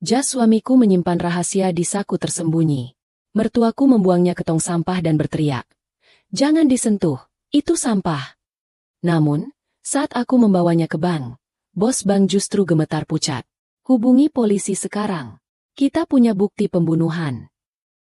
Jas suamiku menyimpan rahasia di saku tersembunyi. Mertuaku membuangnya ke tong sampah dan berteriak, "Jangan disentuh, itu sampah." Namun, saat aku membawanya ke bank, bos bank justru gemetar pucat. "Hubungi polisi sekarang. Kita punya bukti pembunuhan."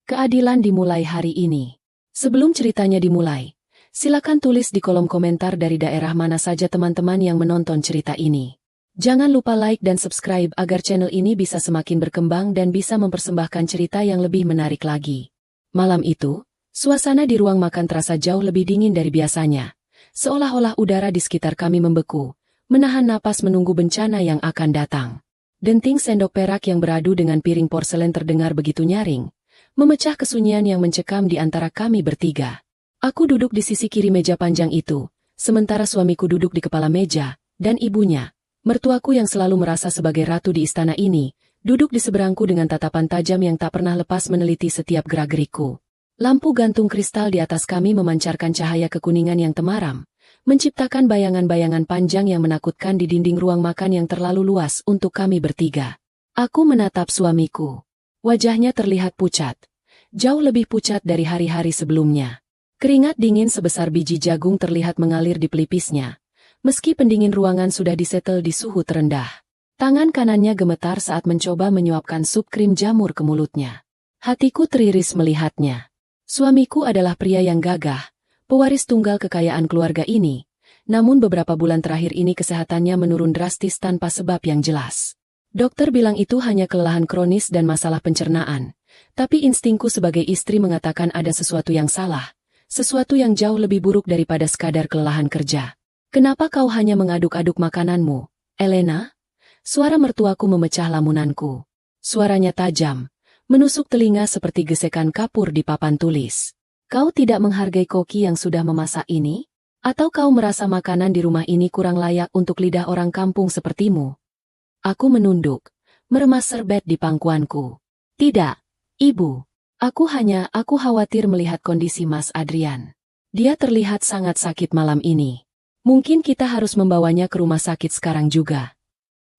Keadilan dimulai hari ini. Sebelum ceritanya dimulai, silakan tulis di kolom komentar dari daerah mana saja teman-teman yang menonton cerita ini. Jangan lupa like dan subscribe agar channel ini bisa semakin berkembang dan bisa mempersembahkan cerita yang lebih menarik lagi. Malam itu, suasana di ruang makan terasa jauh lebih dingin dari biasanya. Seolah-olah udara di sekitar kami membeku, menahan napas menunggu bencana yang akan datang. Denting sendok perak yang beradu dengan piring porselen terdengar begitu nyaring, memecah kesunyian yang mencekam di antara kami bertiga. Aku duduk di sisi kiri meja panjang itu, sementara suamiku duduk di kepala meja, dan ibunya, mertuaku yang selalu merasa sebagai ratu di istana ini, duduk di seberangku dengan tatapan tajam yang tak pernah lepas meneliti setiap gerak-gerikku. Lampu gantung kristal di atas kami memancarkan cahaya kekuningan yang temaram, menciptakan bayangan-bayangan panjang yang menakutkan di dinding ruang makan yang terlalu luas untuk kami bertiga. Aku menatap suamiku. Wajahnya terlihat pucat, jauh lebih pucat dari hari-hari sebelumnya. Keringat dingin sebesar biji jagung terlihat mengalir di pelipisnya, meski pendingin ruangan sudah disetel di suhu terendah. Tangan kanannya gemetar saat mencoba menyuapkan sup krim jamur ke mulutnya. Hatiku teriris melihatnya. Suamiku adalah pria yang gagah, pewaris tunggal kekayaan keluarga ini, namun beberapa bulan terakhir ini kesehatannya menurun drastis tanpa sebab yang jelas. Dokter bilang itu hanya kelelahan kronis dan masalah pencernaan, tapi instingku sebagai istri mengatakan ada sesuatu yang salah, sesuatu yang jauh lebih buruk daripada sekadar kelelahan kerja. "Kenapa kau hanya mengaduk-aduk makananmu, Elena?" Suara mertuaku memecah lamunanku. Suaranya tajam, menusuk telinga seperti gesekan kapur di papan tulis. "Kau tidak menghargai koki yang sudah memasak ini? Atau kau merasa makanan di rumah ini kurang layak untuk lidah orang kampung sepertimu?" Aku menunduk, meremas serbet di pangkuanku. "Tidak, Ibu. Aku khawatir melihat kondisi Mas Adrian. Dia terlihat sangat sakit malam ini. Mungkin kita harus membawanya ke rumah sakit sekarang juga."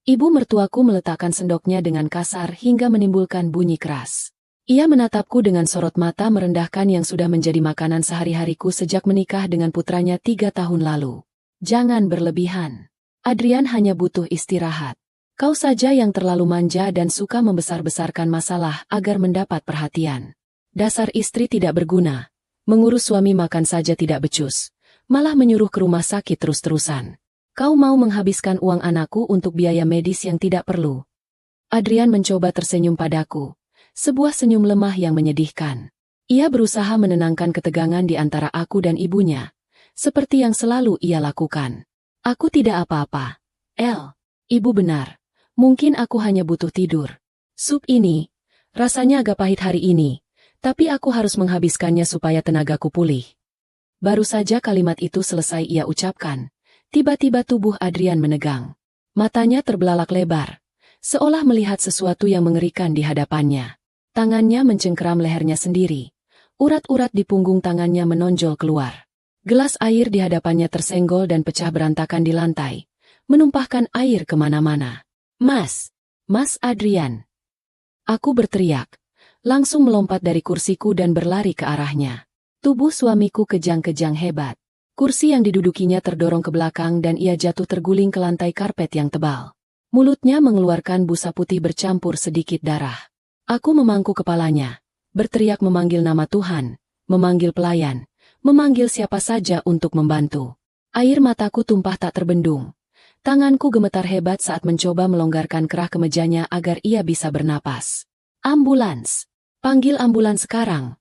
Ibu mertuaku meletakkan sendoknya dengan kasar hingga menimbulkan bunyi keras. Ia menatapku dengan sorot mata merendahkan yang sudah menjadi makanan sehari-hariku sejak menikah dengan putranya 3 tahun lalu. "Jangan berlebihan. Adrian hanya butuh istirahat. Kau saja yang terlalu manja dan suka membesar-besarkan masalah agar mendapat perhatian. Dasar istri tidak berguna. Mengurus suami makan saja tidak becus, malah menyuruh ke rumah sakit terus-terusan. Kau mau menghabiskan uang anakku untuk biaya medis yang tidak perlu." Adrian mencoba tersenyum padaku, sebuah senyum lemah yang menyedihkan. Ia berusaha menenangkan ketegangan di antara aku dan ibunya, seperti yang selalu ia lakukan. "Aku tidak apa-apa, El. Ibu benar. Mungkin aku hanya butuh tidur. Sup ini, rasanya agak pahit hari ini, tapi aku harus menghabiskannya supaya tenagaku pulih." Baru saja kalimat itu selesai ia ucapkan, tiba-tiba tubuh Adrian menegang. Matanya terbelalak lebar, seolah melihat sesuatu yang mengerikan di hadapannya. Tangannya mencengkeram lehernya sendiri. Urat-urat di punggung tangannya menonjol keluar. Gelas air di hadapannya tersenggol dan pecah berantakan di lantai, menumpahkan air kemana-mana. Mas Adrian." Aku berteriak, langsung melompat dari kursiku dan berlari ke arahnya. Tubuh suamiku kejang-kejang hebat. Kursi yang didudukinya terdorong ke belakang dan ia jatuh terguling ke lantai karpet yang tebal. Mulutnya mengeluarkan busa putih bercampur sedikit darah. Aku memangku kepalanya, berteriak memanggil nama Tuhan, memanggil pelayan, memanggil siapa saja untuk membantu. Air mataku tumpah tak terbendung. Tanganku gemetar hebat saat mencoba melonggarkan kerah kemejanya agar ia bisa bernapas. "Ambulans! Panggil ambulans sekarang!"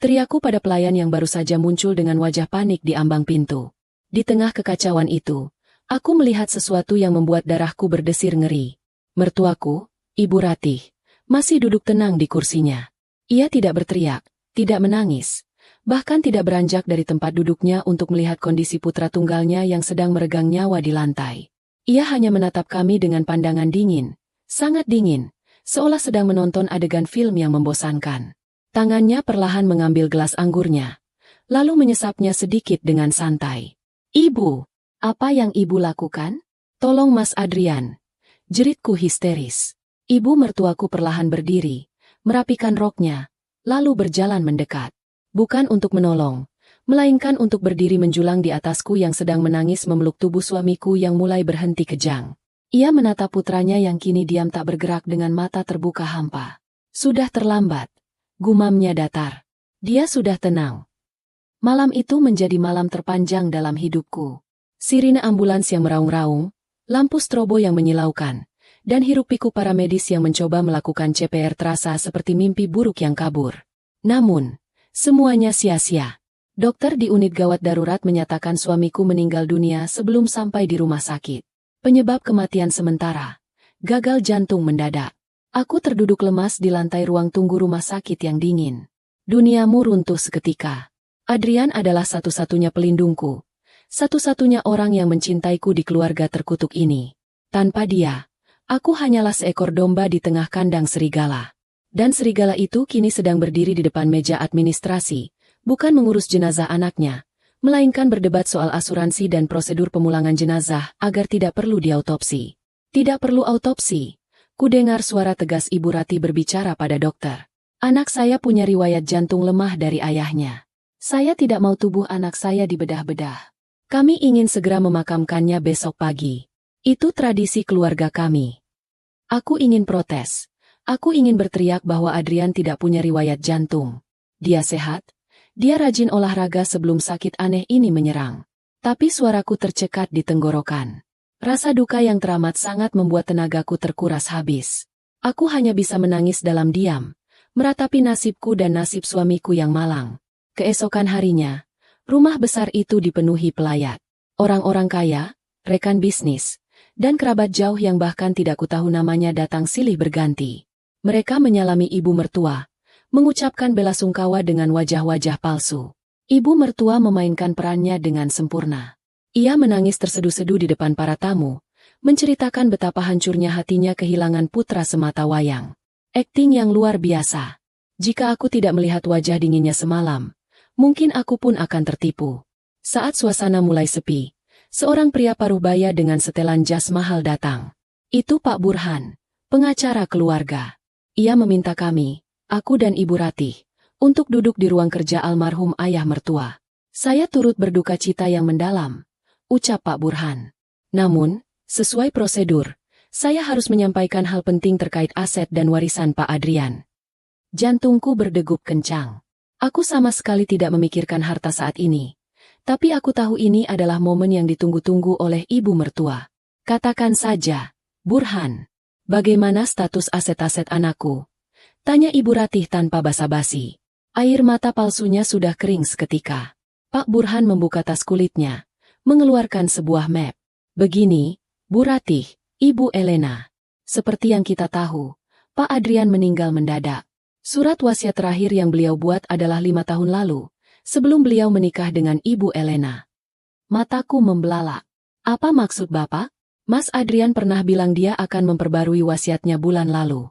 Teriakku pada pelayan yang baru saja muncul dengan wajah panik di ambang pintu. Di tengah kekacauan itu, aku melihat sesuatu yang membuat darahku berdesir ngeri. Mertuaku, Ibu Ratih, masih duduk tenang di kursinya. Ia tidak berteriak, tidak menangis, bahkan tidak beranjak dari tempat duduknya untuk melihat kondisi putra tunggalnya yang sedang meregang nyawa di lantai. Ia hanya menatap kami dengan pandangan dingin, sangat dingin, seolah sedang menonton adegan film yang membosankan. Tangannya perlahan mengambil gelas anggurnya, lalu menyesapnya sedikit dengan santai. "Ibu, apa yang Ibu lakukan? Tolong Mas Adrian," jeritku histeris. Ibu mertuaku perlahan berdiri, merapikan roknya, lalu berjalan mendekat. Bukan untuk menolong, melainkan untuk berdiri menjulang di atasku yang sedang menangis memeluk tubuh suamiku yang mulai berhenti kejang. Ia menatap putranya yang kini diam tak bergerak dengan mata terbuka hampa. Sudah terlambat, gumamnya datar. Dia sudah tenang. Malam itu menjadi malam terpanjang dalam hidupku. Sirine ambulans yang meraung-raung, lampu strobo yang menyilaukan, dan hiruk-pikuk para medis yang mencoba melakukan CPR terasa seperti mimpi buruk yang kabur. Namun, semuanya sia-sia. Dokter di unit gawat darurat menyatakan suamiku meninggal dunia sebelum sampai di rumah sakit. Penyebab kematian sementara, gagal jantung mendadak. Aku terduduk lemas di lantai ruang tunggu rumah sakit yang dingin. Duniamu runtuh seketika. Adrian adalah satu-satunya pelindungku. Satu-satunya orang yang mencintaiku di keluarga terkutuk ini. Tanpa dia, aku hanyalah seekor domba di tengah kandang serigala. Dan serigala itu kini sedang berdiri di depan meja administrasi, bukan mengurus jenazah anaknya, melainkan berdebat soal asuransi dan prosedur pemulangan jenazah agar tidak perlu diautopsi. Tidak perlu autopsi. Kudengar suara tegas Ibu Ratih berbicara pada dokter. Anak saya punya riwayat jantung lemah dari ayahnya. Saya tidak mau tubuh anak saya dibedah-bedah. Kami ingin segera memakamkannya besok pagi. Itu tradisi keluarga kami. Aku ingin protes. Aku ingin berteriak bahwa Adrian tidak punya riwayat jantung. Dia sehat. Dia rajin olahraga sebelum sakit aneh ini menyerang. Tapi suaraku tercekat di tenggorokan. Rasa duka yang teramat sangat membuat tenagaku terkuras habis. Aku hanya bisa menangis dalam diam, meratapi nasibku dan nasib suamiku yang malang. Keesokan harinya, rumah besar itu dipenuhi pelayat. Orang-orang kaya, rekan bisnis, dan kerabat jauh yang bahkan tidak kutahu namanya datang silih berganti. Mereka menyalami ibu mertua, mengucapkan belasungkawa dengan wajah-wajah palsu. Ibu mertua memainkan perannya dengan sempurna. Ia menangis terseduh-seduh di depan para tamu, menceritakan betapa hancurnya hatinya kehilangan putra semata wayang. Akting yang luar biasa. Jika aku tidak melihat wajah dinginnya semalam, mungkin aku pun akan tertipu. Saat suasana mulai sepi, seorang pria paruh baya dengan setelan jas mahal datang. Itu Pak Burhan, pengacara keluarga. Ia meminta kami, aku dan Ibu Ratih, untuk duduk di ruang kerja almarhum ayah mertua. Saya turut berduka cita yang mendalam, ucap Pak Burhan. Namun, sesuai prosedur, saya harus menyampaikan hal penting terkait aset dan warisan Pak Adrian. Jantungku berdegup kencang. Aku sama sekali tidak memikirkan harta saat ini. Tapi aku tahu ini adalah momen yang ditunggu-tunggu oleh ibu mertua. Katakan saja, Burhan, bagaimana status aset-aset anakku? Tanya Ibu Ratih tanpa basa-basi. Air mata palsunya sudah kering seketika. Pak Burhan membuka tas kulitnya, mengeluarkan sebuah map. Begini, Bu Ratih, Ibu Elena. Seperti yang kita tahu, Pak Adrian meninggal mendadak. Surat wasiat terakhir yang beliau buat adalah 5 tahun lalu, sebelum beliau menikah dengan Ibu Elena. Mataku membelalak. Apa maksud Bapak? Mas Adrian pernah bilang dia akan memperbarui wasiatnya bulan lalu.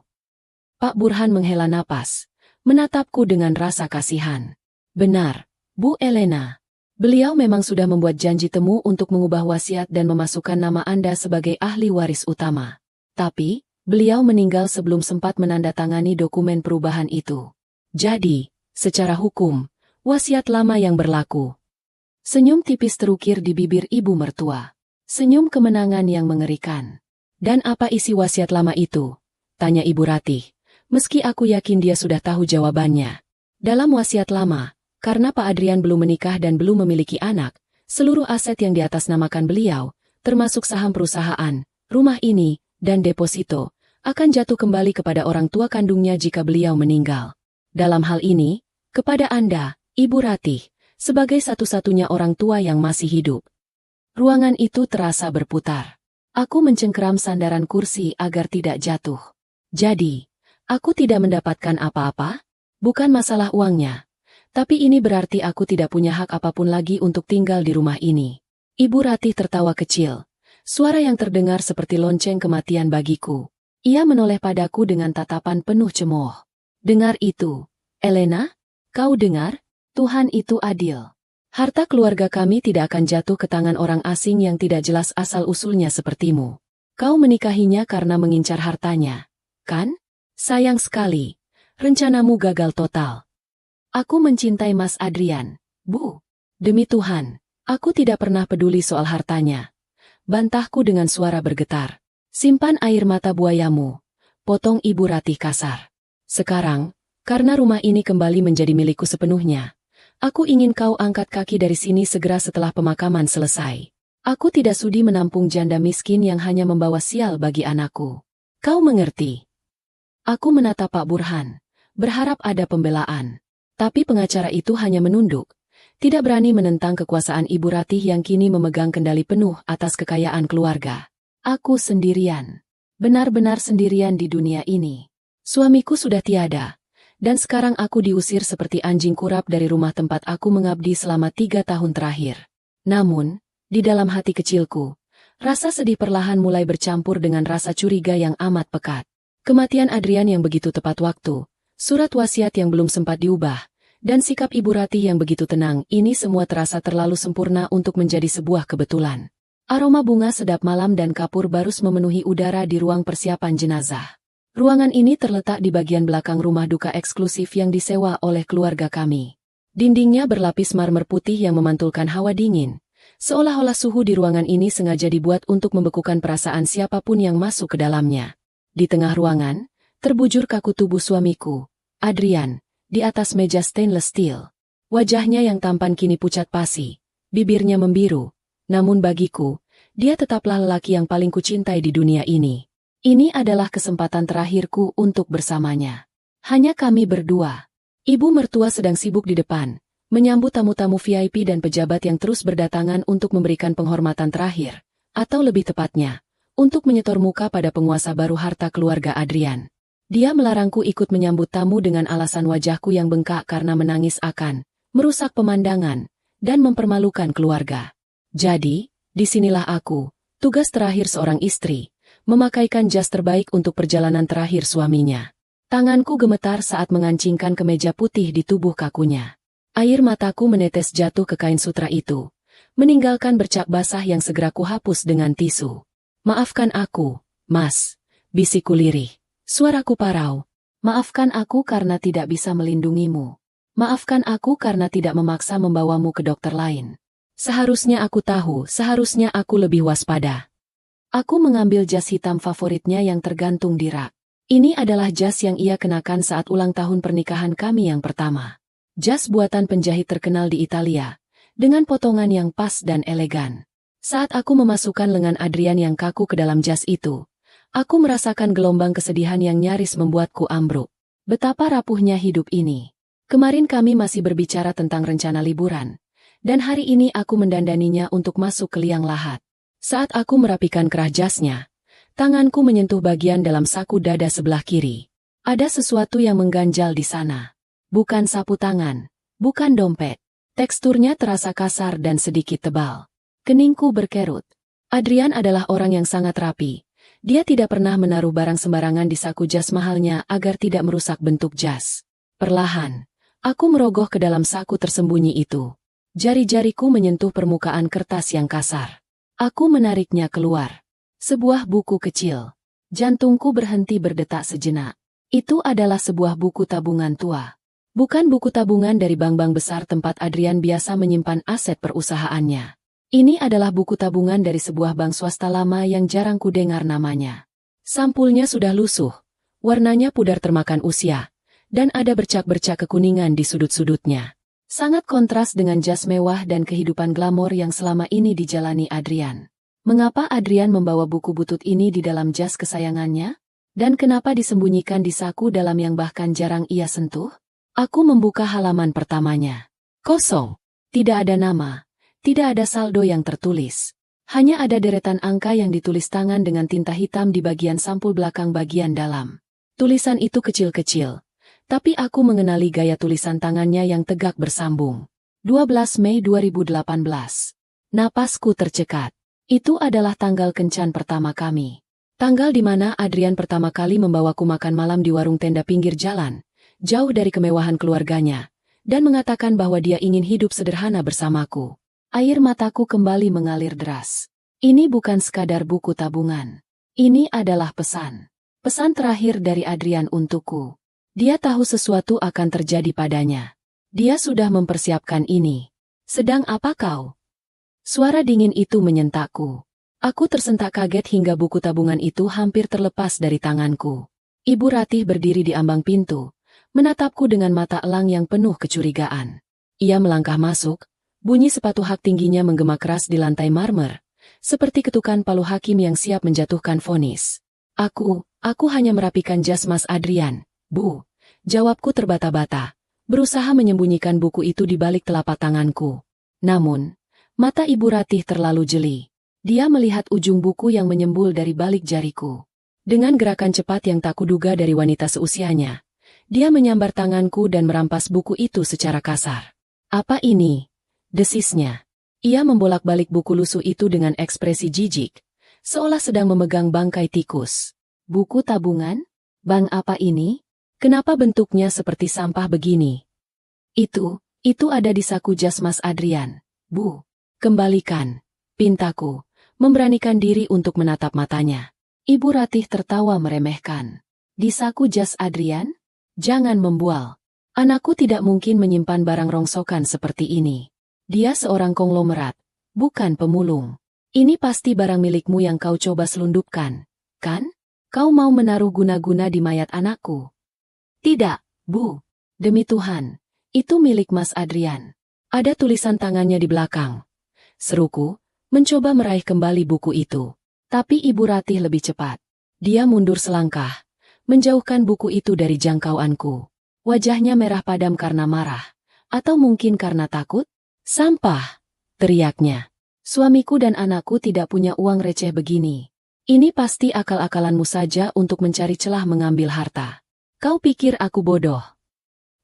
Pak Burhan menghela napas, menatapku dengan rasa kasihan. Benar, Bu Elena. Beliau memang sudah membuat janji temu untuk mengubah wasiat dan memasukkan nama Anda sebagai ahli waris utama. Tapi, beliau meninggal sebelum sempat menandatangani dokumen perubahan itu. Jadi, secara hukum, wasiat lama yang berlaku. Senyum tipis terukir di bibir ibu mertua. Senyum kemenangan yang mengerikan. Dan apa isi wasiat lama itu? Tanya Ibu Ratih. Meski aku yakin dia sudah tahu jawabannya. Dalam wasiat lama, karena Pak Adrian belum menikah dan belum memiliki anak, seluruh aset yang diatasnamakan beliau, termasuk saham perusahaan, rumah ini, dan deposito, akan jatuh kembali kepada orang tua kandungnya jika beliau meninggal. Dalam hal ini, kepada Anda, Ibu Ratih, sebagai satu-satunya orang tua yang masih hidup. Ruangan itu terasa berputar. Aku mencengkeram sandaran kursi agar tidak jatuh. Jadi, aku tidak mendapatkan apa-apa? Bukan masalah uangnya. Tapi ini berarti aku tidak punya hak apapun lagi untuk tinggal di rumah ini. Ibu Ratih tertawa kecil. Suara yang terdengar seperti lonceng kematian bagiku. Ia menoleh padaku dengan tatapan penuh cemooh. Dengar itu, Elena? Kau dengar? Tuhan itu adil. Harta keluarga kami tidak akan jatuh ke tangan orang asing yang tidak jelas asal-usulnya sepertimu. Kau menikahinya karena mengincar hartanya. kan? Sayang sekali, rencanamu gagal total. Aku mencintai Mas Adrian, Bu. Demi Tuhan, aku tidak pernah peduli soal hartanya. Bantahku dengan suara bergetar. Simpan air mata buayamu, potong Ibu Ratih kasar. Sekarang, karena rumah ini kembali menjadi milikku sepenuhnya, aku ingin kau angkat kaki dari sini segera setelah pemakaman selesai. Aku tidak sudi menampung janda miskin yang hanya membawa sial bagi anakku. Kau mengerti? Aku menatap Pak Burhan, berharap ada pembelaan. Tapi pengacara itu hanya menunduk, tidak berani menentang kekuasaan Ibu Ratih yang kini memegang kendali penuh atas kekayaan keluarga. Aku sendirian, benar-benar sendirian di dunia ini. Suamiku sudah tiada, dan sekarang aku diusir seperti anjing kurap dari rumah tempat aku mengabdi selama 3 tahun terakhir. Namun, di dalam hati kecilku, rasa sedih perlahan mulai bercampur dengan rasa curiga yang amat pekat. Kematian Adrian yang begitu tepat waktu, surat wasiat yang belum sempat diubah, dan sikap Ibu Ratih yang begitu tenang, ini semua terasa terlalu sempurna untuk menjadi sebuah kebetulan. Aroma bunga sedap malam dan kapur barus memenuhi udara di ruang persiapan jenazah. Ruangan ini terletak di bagian belakang rumah duka eksklusif yang disewa oleh keluarga kami. Dindingnya berlapis marmer putih yang memantulkan hawa dingin, seolah-olah suhu di ruangan ini sengaja dibuat untuk membekukan perasaan siapapun yang masuk ke dalamnya. Di tengah ruangan, terbujur kaku tubuh suamiku, Adrian, di atas meja stainless steel. Wajahnya yang tampan kini pucat pasi, bibirnya membiru, namun bagiku, dia tetaplah lelaki yang paling kucintai di dunia ini. Ini adalah kesempatan terakhirku untuk bersamanya. Hanya kami berdua. Ibu mertua sedang sibuk di depan, menyambut tamu-tamu VIP dan pejabat yang terus berdatangan untuk memberikan penghormatan terakhir, atau lebih tepatnya, untuk menyetor muka pada penguasa baru harta keluarga Adrian. Dia melarangku ikut menyambut tamu dengan alasan wajahku yang bengkak karena menangis akan merusak pemandangan dan mempermalukan keluarga. Jadi, disinilah aku, tugas terakhir seorang istri, memakaikan jas terbaik untuk perjalanan terakhir suaminya. Tanganku gemetar saat mengancingkan kemeja putih di tubuh kakunya. Air mataku menetes jatuh ke kain sutra itu, meninggalkan bercak basah yang segera kuhapus dengan tisu. Maafkan aku, Mas, bisikku lirih. Suaraku parau. Maafkan aku karena tidak bisa melindungimu. Maafkan aku karena tidak memaksa membawamu ke dokter lain. Seharusnya aku tahu, seharusnya aku lebih waspada. Aku mengambil jas hitam favoritnya yang tergantung di rak. Ini adalah jas yang ia kenakan saat ulang tahun pernikahan kami yang pertama. Jas buatan penjahit terkenal di Italia, dengan potongan yang pas dan elegan. Saat aku memasukkan lengan Adrian yang kaku ke dalam jas itu, aku merasakan gelombang kesedihan yang nyaris membuatku ambruk. Betapa rapuhnya hidup ini. Kemarin kami masih berbicara tentang rencana liburan, dan hari ini aku mendandaninya untuk masuk ke liang lahat. Saat aku merapikan kerah jasnya, tanganku menyentuh bagian dalam saku dada sebelah kiri. Ada sesuatu yang mengganjal di sana. Bukan sapu tangan, bukan dompet. Teksturnya terasa kasar dan sedikit tebal. Keningku berkerut. Adrian adalah orang yang sangat rapi. Dia tidak pernah menaruh barang sembarangan di saku jas mahalnya agar tidak merusak bentuk jas. Perlahan, aku merogoh ke dalam saku tersembunyi itu. Jari-jariku menyentuh permukaan kertas yang kasar. Aku menariknya keluar. Sebuah buku kecil. Jantungku berhenti berdetak sejenak. Itu adalah sebuah buku tabungan tua. Bukan buku tabungan dari bank-bank besar tempat Adrian biasa menyimpan aset perusahaannya. Ini adalah buku tabungan dari sebuah bank swasta lama yang jarang kudengar namanya. Sampulnya sudah lusuh, warnanya pudar termakan usia, dan ada bercak-bercak kekuningan di sudut-sudutnya. Sangat kontras dengan jas mewah dan kehidupan glamor yang selama ini dijalani Adrian. Mengapa Adrian membawa buku butut ini di dalam jas kesayangannya? Dan kenapa disembunyikan di saku dalam yang bahkan jarang ia sentuh? Aku membuka halaman pertamanya. Kosong. Tidak ada nama. Tidak ada saldo yang tertulis. Hanya ada deretan angka yang ditulis tangan dengan tinta hitam di bagian sampul belakang bagian dalam. Tulisan itu kecil-kecil. Tapi aku mengenali gaya tulisan tangannya yang tegak bersambung. 12 Mei 2018. Napasku tercekat. Itu adalah tanggal kencan pertama kami. Tanggal di mana Adrian pertama kali membawaku makan malam di warung tenda pinggir jalan, jauh dari kemewahan keluarganya, dan mengatakan bahwa dia ingin hidup sederhana bersamaku. Air mataku kembali mengalir deras. Ini bukan sekadar buku tabungan. Ini adalah pesan. Pesan terakhir dari Adrian untukku. Dia tahu sesuatu akan terjadi padanya. Dia sudah mempersiapkan ini. Sedang apa kau? Suara dingin itu menyentakku. Aku tersentak kaget hingga buku tabungan itu hampir terlepas dari tanganku. Ibu Ratih berdiri di ambang pintu, menatapku dengan mata elang yang penuh kecurigaan. Ia melangkah masuk, bunyi sepatu hak tingginya menggema keras di lantai marmer, seperti ketukan palu hakim yang siap menjatuhkan vonis. Aku hanya merapikan jas Mas Adrian, Bu. Jawabku terbata-bata, berusaha menyembunyikan buku itu di balik telapak tanganku. Namun, mata Ibu Ratih terlalu jeli. Dia melihat ujung buku yang menyembul dari balik jariku. Dengan gerakan cepat yang tak kuduga dari wanita seusianya, dia menyambar tanganku dan merampas buku itu secara kasar. Apa ini? Desisnya. Ia membolak-balik buku lusuh itu dengan ekspresi jijik, seolah sedang memegang bangkai tikus. Buku tabungan? Bang apa ini? Kenapa bentuknya seperti sampah begini? Itu ada di saku jas Mas Adrian, Bu. Kembalikan, pintaku, memberanikan diri untuk menatap matanya. Ibu Ratih tertawa meremehkan. Di saku jas Adrian? Jangan membual. Anakku tidak mungkin menyimpan barang rongsokan seperti ini. Dia seorang konglomerat, bukan pemulung. Ini pasti barang milikmu yang kau coba selundupkan, kan? Kau mau menaruh guna-guna di mayat anakku? Tidak, Bu. Demi Tuhan, itu milik Mas Adrian. Ada tulisan tangannya di belakang. Seruku, mencoba meraih kembali buku itu. Tapi Ibu Ratih lebih cepat. Dia mundur selangkah, menjauhkan buku itu dari jangkauanku. Wajahnya merah padam karena marah. Atau mungkin karena takut? Sampah! Teriaknya. Suamiku dan anakku tidak punya uang receh begini. Ini pasti akal-akalanmu saja untuk mencari celah mengambil harta. Kau pikir aku bodoh?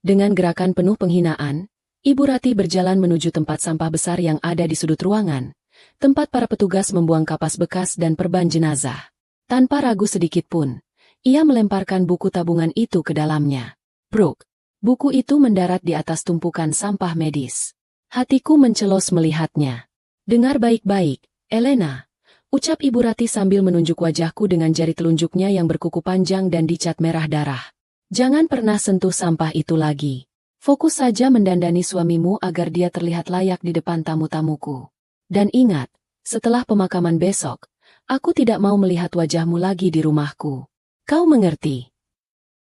Dengan gerakan penuh penghinaan, Ibu Ratih berjalan menuju tempat sampah besar yang ada di sudut ruangan. Tempat para petugas membuang kapas bekas dan perban jenazah. Tanpa ragu sedikitpun, ia melemparkan buku tabungan itu ke dalamnya. Bruk! Buku itu mendarat di atas tumpukan sampah medis. Hatiku mencelos melihatnya. Dengar baik-baik, Elena, ucap Ibu Ratih sambil menunjuk wajahku dengan jari telunjuknya yang berkuku panjang dan dicat merah darah. Jangan pernah sentuh sampah itu lagi. Fokus saja mendandani suamimu agar dia terlihat layak di depan tamu-tamuku. Dan ingat, setelah pemakaman besok, aku tidak mau melihat wajahmu lagi di rumahku. Kau mengerti?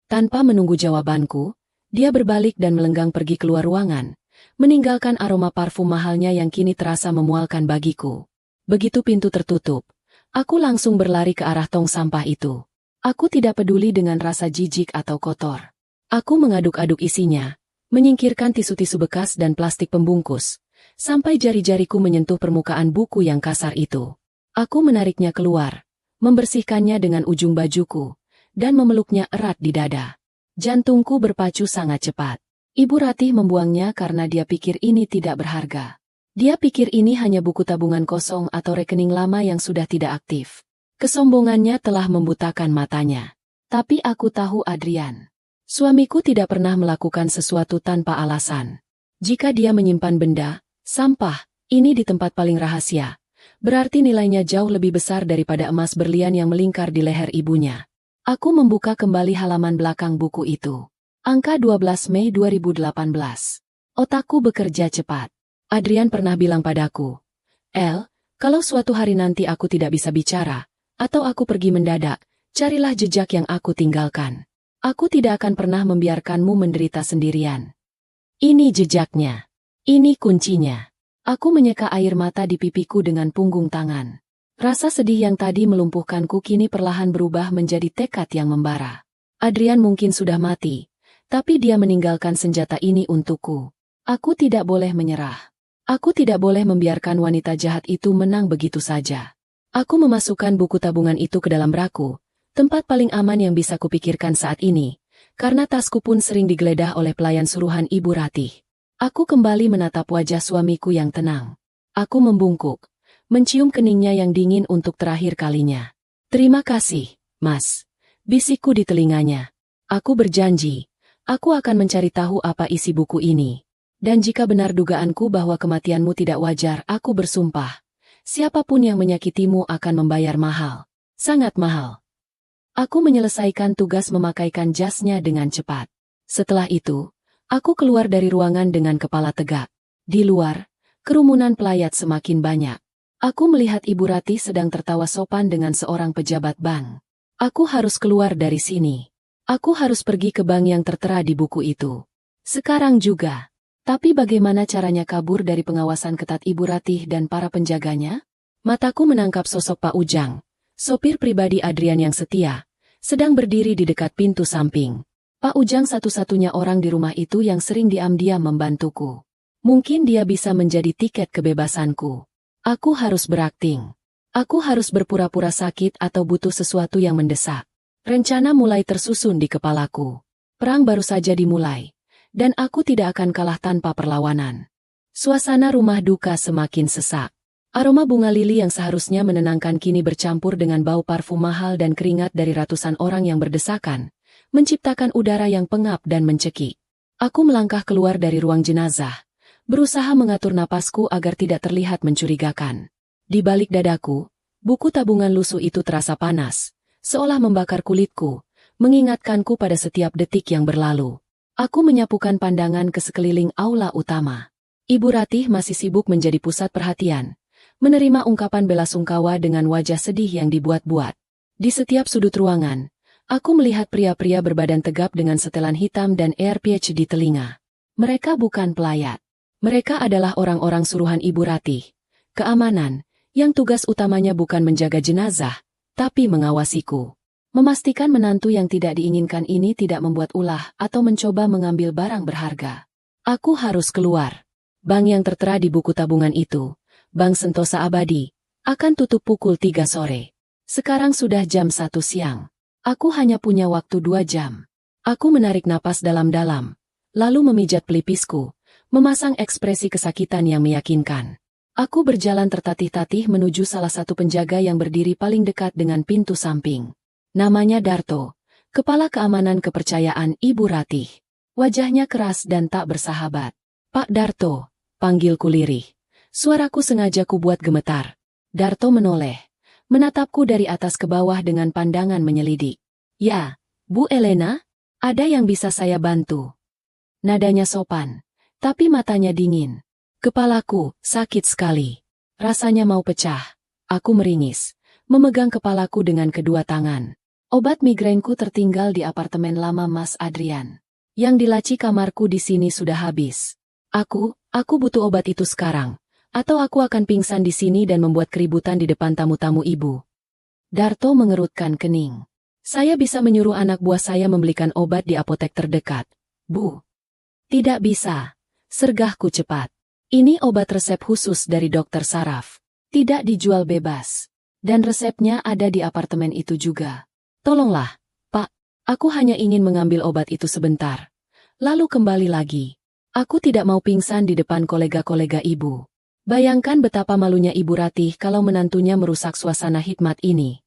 Tanpa menunggu jawabanku, dia berbalik dan melenggang pergi keluar ruangan, meninggalkan aroma parfum mahalnya yang kini terasa memualkan bagiku. Begitu pintu tertutup, aku langsung berlari ke arah tong sampah itu. Aku tidak peduli dengan rasa jijik atau kotor. Aku mengaduk-aduk isinya, menyingkirkan tisu-tisu bekas dan plastik pembungkus, sampai jari-jariku menyentuh permukaan buku yang kasar itu. Aku menariknya keluar, membersihkannya dengan ujung bajuku, dan memeluknya erat di dada. Jantungku berpacu sangat cepat. Ibu Ratih membuangnya karena dia pikir ini tidak berharga. Dia pikir ini hanya buku tabungan kosong atau rekening lama yang sudah tidak aktif. Kesombongannya telah membutakan matanya. Tapi aku tahu Adrian. Suamiku tidak pernah melakukan sesuatu tanpa alasan. Jika dia menyimpan benda, sampah, ini di tempat paling rahasia, berarti nilainya jauh lebih besar daripada emas berlian yang melingkar di leher ibunya. Aku membuka kembali halaman belakang buku itu. Angka 12 Mei 2018. Otakku bekerja cepat. Adrian pernah bilang padaku, "El, kalau suatu hari nanti aku tidak bisa bicara, atau aku pergi mendadak, carilah jejak yang aku tinggalkan. Aku tidak akan pernah membiarkanmu menderita sendirian." Ini jejaknya. Ini kuncinya. Aku menyeka air mata di pipiku dengan punggung tangan. Rasa sedih yang tadi melumpuhkanku kini perlahan berubah menjadi tekad yang membara. Adrian mungkin sudah mati, tapi dia meninggalkan senjata ini untukku. Aku tidak boleh menyerah. Aku tidak boleh membiarkan wanita jahat itu menang begitu saja. Aku memasukkan buku tabungan itu ke dalam raku, tempat paling aman yang bisa kupikirkan saat ini, karena tasku pun sering digeledah oleh pelayan suruhan Ibu Ratih. Aku kembali menatap wajah suamiku yang tenang. Aku membungkuk, mencium keningnya yang dingin untuk terakhir kalinya. "Terima kasih, Mas," bisikku di telinganya. "Aku berjanji, aku akan mencari tahu apa isi buku ini. Dan jika benar dugaanku bahwa kematianmu tidak wajar, aku bersumpah, siapapun yang menyakitimu akan membayar mahal. Sangat mahal." Aku menyelesaikan tugas memakaikan jasnya dengan cepat. Setelah itu, aku keluar dari ruangan dengan kepala tegak. Di luar, kerumunan pelayat semakin banyak. Aku melihat Ibu Ratih sedang tertawa sopan dengan seorang pejabat bank. Aku harus keluar dari sini. Aku harus pergi ke bank yang tertera di buku itu. Sekarang juga. Tapi bagaimana caranya kabur dari pengawasan ketat Ibu Ratih dan para penjaganya? Mataku menangkap sosok Pak Ujang, sopir pribadi Adrian yang setia, sedang berdiri di dekat pintu samping. Pak Ujang satu-satunya orang di rumah itu yang sering diam-diam membantuku. Mungkin dia bisa menjadi tiket kebebasanku. Aku harus berakting. Aku harus berpura-pura sakit atau butuh sesuatu yang mendesak. Rencana mulai tersusun di kepalaku. Perang baru saja dimulai. Dan aku tidak akan kalah tanpa perlawanan. Suasana rumah duka semakin sesak. Aroma bunga lili yang seharusnya menenangkan kini bercampur dengan bau parfum mahal dan keringat dari ratusan orang yang berdesakan, menciptakan udara yang pengap dan mencekik. Aku melangkah keluar dari ruang jenazah, berusaha mengatur napasku agar tidak terlihat mencurigakan. Di balik dadaku, buku tabungan lusuh itu terasa panas, seolah membakar kulitku, mengingatkanku pada setiap detik yang berlalu. Aku menyapukan pandangan ke sekeliling aula utama. Ibu Ratih masih sibuk menjadi pusat perhatian, menerima ungkapan belasungkawa dengan wajah sedih yang dibuat-buat. Di setiap sudut ruangan, aku melihat pria-pria berbadan tegap dengan setelan hitam dan earpiece di telinga. Mereka bukan pelayat. Mereka adalah orang-orang suruhan Ibu Ratih. Keamanan, yang tugas utamanya bukan menjaga jenazah, tapi mengawasiku. Memastikan menantu yang tidak diinginkan ini tidak membuat ulah atau mencoba mengambil barang berharga. Aku harus keluar. Bank yang tertera di buku tabungan itu, Bank Sentosa Abadi, akan tutup pukul 3 sore. Sekarang sudah jam 1 siang. Aku hanya punya waktu 2 jam. Aku menarik napas dalam-dalam, lalu memijat pelipisku, memasang ekspresi kesakitan yang meyakinkan. Aku berjalan tertatih-tatih menuju salah satu penjaga yang berdiri paling dekat dengan pintu samping. Namanya Darto, kepala keamanan kepercayaan Ibu Ratih. Wajahnya keras dan tak bersahabat. Pak Darto, panggilku lirih. Suaraku sengaja kubuat gemetar. Darto menoleh, menatapku dari atas ke bawah dengan pandangan menyelidik. Ya, Bu Elena, ada yang bisa saya bantu? Nadanya sopan, tapi matanya dingin. Kepalaku sakit sekali. Rasanya mau pecah. Aku meringis, memegang kepalaku dengan kedua tangan. Obat migrainku tertinggal di apartemen lama Mas Adrian. Yang di laci kamarku di sini sudah habis. Aku butuh obat itu sekarang. Atau aku akan pingsan di sini dan membuat keributan di depan tamu-tamu ibu. Darto mengerutkan kening. Saya bisa menyuruh anak buah saya membelikan obat di apotek terdekat. Bu. Tidak bisa. Sergahku cepat. Ini obat resep khusus dari dokter saraf. Tidak dijual bebas. Dan resepnya ada di apartemen itu juga. Tolonglah, Pak. Aku hanya ingin mengambil obat itu sebentar. Lalu kembali lagi. Aku tidak mau pingsan di depan kolega-kolega ibu. Bayangkan betapa malunya Ibu Ratih kalau menantunya merusak suasana hikmat ini.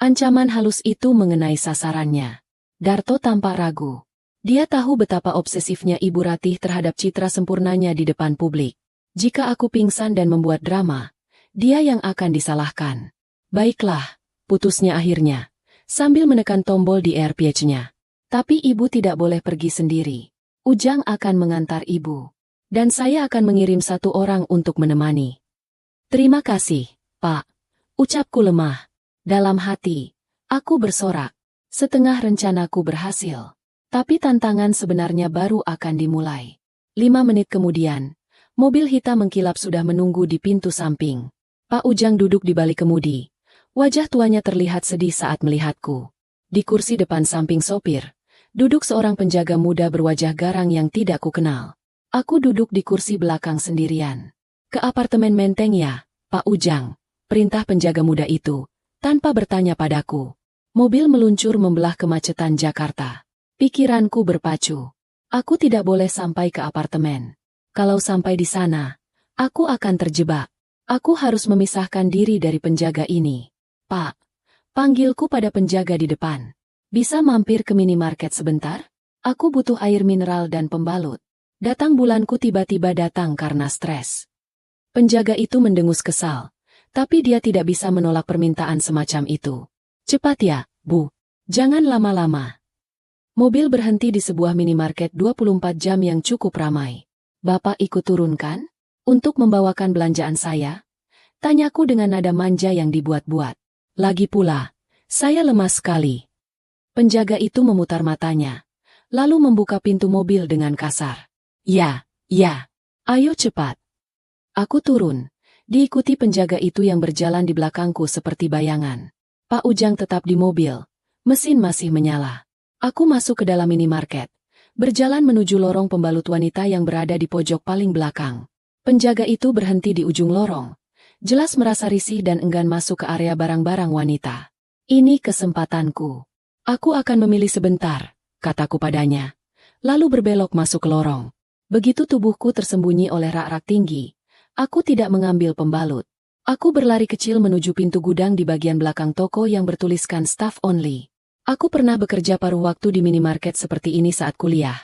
Ancaman halus itu mengenai sasarannya. Darto tampak ragu. Dia tahu betapa obsesifnya Ibu Ratih terhadap citra sempurnanya di depan publik. Jika aku pingsan dan membuat drama, dia yang akan disalahkan. Baiklah, putusnya akhirnya, sambil menekan tombol di earpiece-nya. Tapi ibu tidak boleh pergi sendiri. Ujang akan mengantar ibu. Dan saya akan mengirim satu orang untuk menemani. Terima kasih, Pak. Ucapku lemah. Dalam hati, aku bersorak. Setengah rencanaku berhasil. Tapi tantangan sebenarnya baru akan dimulai. 5 menit kemudian, mobil hitam mengkilap sudah menunggu di pintu samping. Pak Ujang duduk di balik kemudi. Wajah tuanya terlihat sedih saat melihatku. Di kursi depan samping sopir, duduk seorang penjaga muda berwajah garang yang tidak kukenal. Aku duduk di kursi belakang sendirian. Ke apartemen Menteng ya, Pak Ujang, perintah penjaga muda itu, tanpa bertanya padaku. Mobil meluncur membelah kemacetan Jakarta. Pikiranku berpacu. Aku tidak boleh sampai ke apartemen. Kalau sampai di sana, aku akan terjebak. Aku harus memisahkan diri dari penjaga ini. Pak, panggilku pada penjaga di depan. Bisa mampir ke minimarket sebentar? Aku butuh air mineral dan pembalut. Datang bulanku tiba-tiba datang karena stres. Penjaga itu mendengus kesal, tapi dia tidak bisa menolak permintaan semacam itu. Cepat ya, Bu. Jangan lama-lama. Mobil berhenti di sebuah minimarket 24 jam yang cukup ramai. Bapak ikut turun kan? Untuk membawakan belanjaan saya? Tanyaku dengan nada manja yang dibuat-buat. Lagi pula, saya lemas sekali. Penjaga itu memutar matanya, lalu membuka pintu mobil dengan kasar. Ya, ayo cepat. Aku turun, diikuti penjaga itu yang berjalan di belakangku seperti bayangan. Pak Ujang tetap di mobil, mesin masih menyala. Aku masuk ke dalam minimarket, berjalan menuju lorong pembalut wanita yang berada di pojok paling belakang. Penjaga itu berhenti di ujung lorong, jelas merasa risih dan enggan masuk ke area barang-barang wanita. Ini kesempatanku. Aku akan memilih sebentar, kataku padanya, lalu berbelok masuk ke lorong. Begitu tubuhku tersembunyi oleh rak-rak tinggi, aku tidak mengambil pembalut. Aku berlari kecil menuju pintu gudang di bagian belakang toko yang bertuliskan staff only. Aku pernah bekerja paruh waktu di minimarket seperti ini saat kuliah.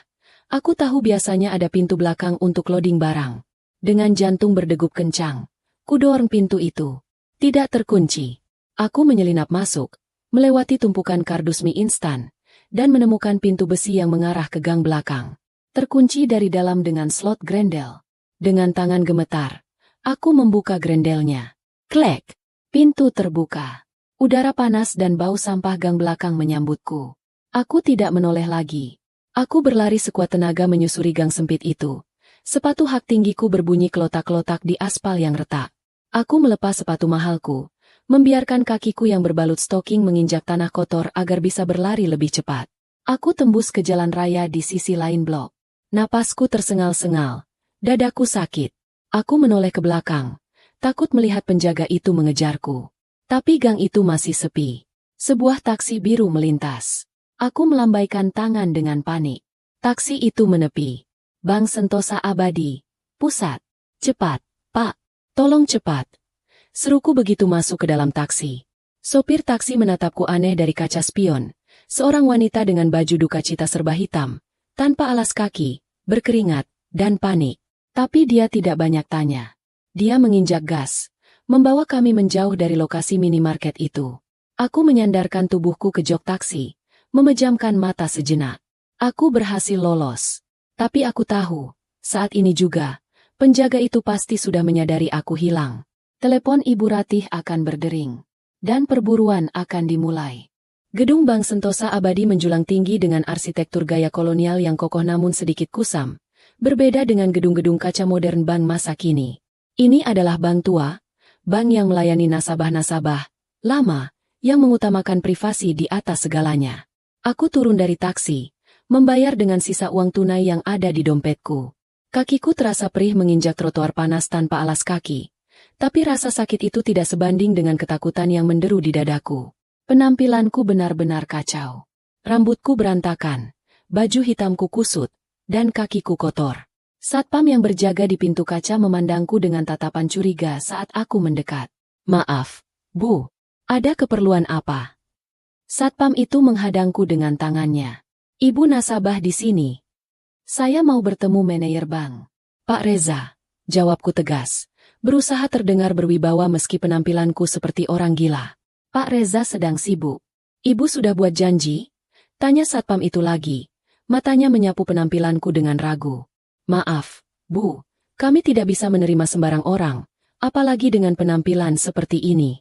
Aku tahu biasanya ada pintu belakang untuk loading barang. Dengan jantung berdegup kencang, kudorong pintu itu. Tidak terkunci. Aku menyelinap masuk, melewati tumpukan kardus mie instan, dan menemukan pintu besi yang mengarah ke gang belakang. Terkunci dari dalam dengan slot grendel. Dengan tangan gemetar, aku membuka grendelnya. Klek! Pintu terbuka. Udara panas dan bau sampah gang belakang menyambutku. Aku tidak menoleh lagi. Aku berlari sekuat tenaga menyusuri gang sempit itu. Sepatu hak tinggiku berbunyi kelotak-kelotak di aspal yang retak. Aku melepas sepatu mahalku, membiarkan kakiku yang berbalut stoking menginjak tanah kotor agar bisa berlari lebih cepat. Aku tembus ke jalan raya di sisi lain blok. Napasku tersengal-sengal. Dadaku sakit. Aku menoleh ke belakang, takut melihat penjaga itu mengejarku. Tapi gang itu masih sepi. Sebuah taksi biru melintas. Aku melambaikan tangan dengan panik. Taksi itu menepi. Bank Sentosa Abadi. Pusat. Cepat, Pak. Tolong cepat. Seruku begitu masuk ke dalam taksi. Sopir taksi menatapku aneh dari kaca spion. Seorang wanita dengan baju duka cita serba hitam, tanpa alas kaki, berkeringat, dan panik. Tapi dia tidak banyak tanya. Dia menginjak gas, membawa kami menjauh dari lokasi minimarket itu. Aku menyandarkan tubuhku ke jok taksi, memejamkan mata sejenak. Aku berhasil lolos. Tapi aku tahu, saat ini juga, penjaga itu pasti sudah menyadari aku hilang. Telepon Ibu Ratih akan berdering. Dan perburuan akan dimulai. Gedung Bank Sentosa Abadi menjulang tinggi dengan arsitektur gaya kolonial yang kokoh namun sedikit kusam. Berbeda dengan gedung-gedung kaca modern bank masa kini. Ini adalah bank tua, bank yang melayani nasabah-nasabah lama, yang mengutamakan privasi di atas segalanya. Aku turun dari taksi, membayar dengan sisa uang tunai yang ada di dompetku. Kakiku terasa perih menginjak trotoar panas tanpa alas kaki, tapi rasa sakit itu tidak sebanding dengan ketakutan yang menderu di dadaku. Penampilanku benar-benar kacau. Rambutku berantakan, baju hitamku kusut, dan kakiku kotor. Satpam yang berjaga di pintu kaca memandangku dengan tatapan curiga saat aku mendekat. Maaf, Bu. Ada keperluan apa? Satpam itu menghadangku dengan tangannya. Ibu nasabah di sini. Saya mau bertemu manajer bank. Pak Reza, jawabku tegas. Berusaha terdengar berwibawa meski penampilanku seperti orang gila. Pak Reza sedang sibuk. Ibu sudah buat janji? Tanya satpam itu lagi. Matanya menyapu penampilanku dengan ragu. Maaf, Bu, kami tidak bisa menerima sembarang orang, apalagi dengan penampilan seperti ini.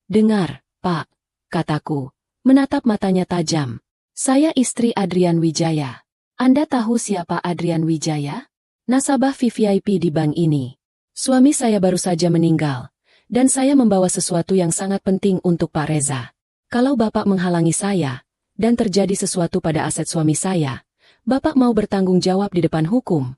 Dengar, Pak, kataku, menatap matanya tajam. Saya istri Adrian Wijaya. Anda tahu siapa Adrian Wijaya? Nasabah VVIP di bank ini. Suami saya baru saja meninggal, dan saya membawa sesuatu yang sangat penting untuk Pak Reza. Kalau Bapak menghalangi saya, dan terjadi sesuatu pada aset suami saya, Bapak mau bertanggung jawab di depan hukum.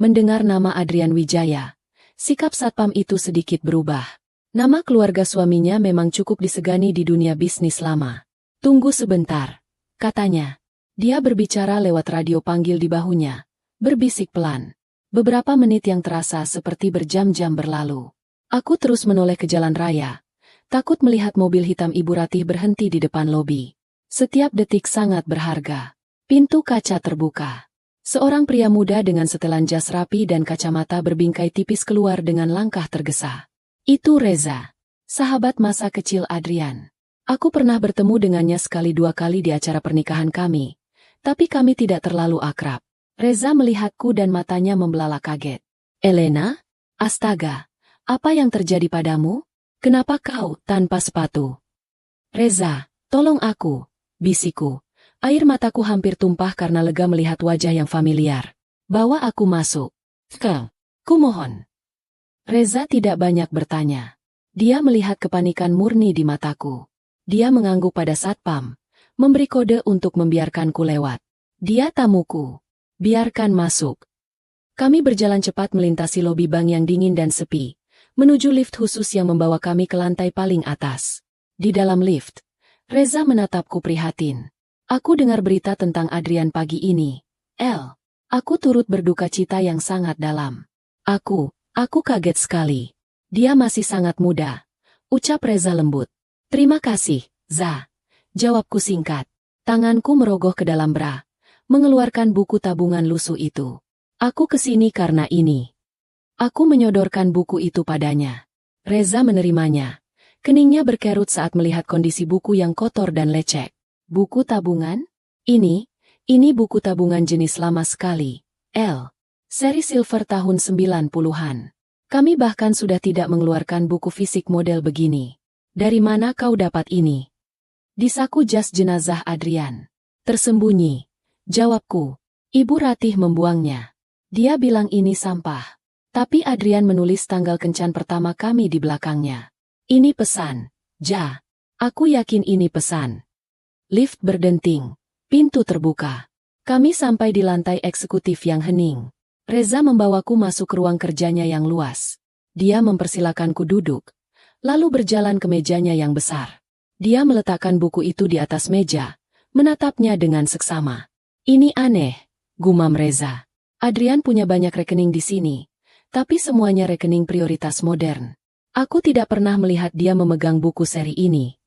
Mendengar nama Adrian Wijaya, sikap satpam itu sedikit berubah. Nama keluarga suaminya memang cukup disegani di dunia bisnis lama. Tunggu sebentar, katanya. Dia berbicara lewat radio panggil di bahunya, berbisik pelan. Beberapa menit yang terasa seperti berjam-jam berlalu. Aku terus menoleh ke jalan raya, takut melihat mobil hitam Ibu Ratih berhenti di depan lobi. Setiap detik sangat berharga. Pintu kaca terbuka. Seorang pria muda dengan setelan jas rapi dan kacamata berbingkai tipis keluar dengan langkah tergesa. Itu Reza, sahabat masa kecil Adrian. Aku pernah bertemu dengannya sekali dua kali di acara pernikahan kami, tapi kami tidak terlalu akrab. Reza melihatku dan matanya membelalak kaget. Elena? Astaga, apa yang terjadi padamu? Kenapa kau tanpa sepatu? Reza, tolong aku, bisikku. Air mataku hampir tumpah karena lega melihat wajah yang familiar. Bawa aku masuk. Kumohon. Reza tidak banyak bertanya. Dia melihat kepanikan murni di mataku. Dia mengangguk pada satpam, memberi kode untuk membiarkanku lewat. Dia tamuku. Biarkan masuk. Kami berjalan cepat melintasi lobi bank yang dingin dan sepi, menuju lift khusus yang membawa kami ke lantai paling atas. Di dalam lift, Reza menatapku prihatin. Aku dengar berita tentang Adrian pagi ini. Aku turut berduka cita yang sangat dalam. Aku kaget sekali. Dia masih sangat muda. Ucap Reza lembut. Terima kasih, Za. Jawabku singkat. Tanganku merogoh ke dalam bra, mengeluarkan buku tabungan lusuh itu. Aku kesini karena ini. Aku menyodorkan buku itu padanya. Reza menerimanya. Keningnya berkerut saat melihat kondisi buku yang kotor dan lecek. Buku tabungan? Ini buku tabungan jenis lama sekali. Seri silver tahun 90-an. Kami bahkan sudah tidak mengeluarkan buku fisik model begini. Dari mana kau dapat ini? Di saku jas jenazah Adrian. Tersembunyi. Jawabku. Ibu Ratih membuangnya. Dia bilang ini sampah. Tapi Adrian menulis tanggal kencan pertama kami di belakangnya. Ini pesan. Ja. Aku yakin ini pesan. Lift berdenting. Pintu terbuka. Kami sampai di lantai eksekutif yang hening. Reza membawaku masuk ruang kerjanya yang luas. Dia mempersilakanku duduk, lalu berjalan ke mejanya yang besar. Dia meletakkan buku itu di atas meja, menatapnya dengan seksama. Ini aneh, gumam Reza. Adrian punya banyak rekening di sini, tapi semuanya rekening prioritas modern. Aku tidak pernah melihat dia memegang buku seri ini.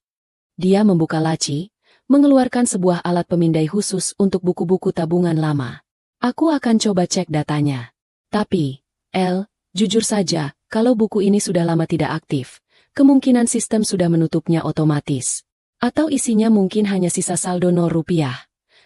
Dia membuka laci, mengeluarkan sebuah alat pemindai khusus untuk buku-buku tabungan lama. Aku akan coba cek datanya. Tapi, jujur saja, kalau buku ini sudah lama tidak aktif, kemungkinan sistem sudah menutupnya otomatis. Atau isinya mungkin hanya sisa saldo 0 rupiah.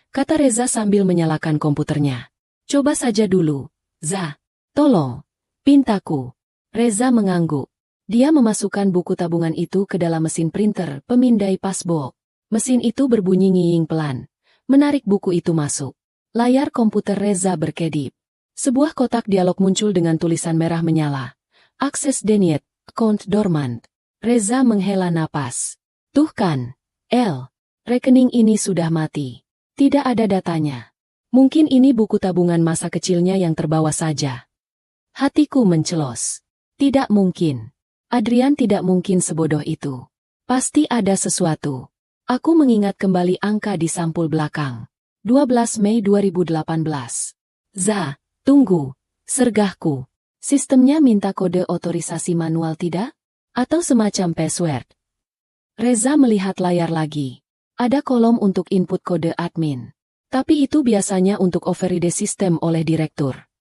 Kata Reza sambil menyalakan komputernya. Coba saja dulu, Za. Tolong. Pintaku. Reza mengangguk. Dia memasukkan buku tabungan itu ke dalam mesin printer pemindai passbook. Mesin itu berbunyi ngiing pelan, menarik buku itu masuk. Layar komputer Reza berkedip. Sebuah kotak dialog muncul dengan tulisan merah menyala. Akses denied, account dormant. Reza menghela napas. Tuh kan, rekening ini sudah mati. Tidak ada datanya. Mungkin ini buku tabungan masa kecilnya yang terbawa saja. Hatiku mencelos. Tidak mungkin. Adrian tidak mungkin sebodoh itu. Pasti ada sesuatu. Aku mengingat kembali angka di sampul belakang. 12 Mei 2018. Za, tunggu. Sergahku. Sistemnya minta kode otorisasi manual tidak? Atau semacam password? Reza melihat layar lagi. Ada kolom untuk input kode admin. Tapi itu biasanya untuk override sistem oleh direktur.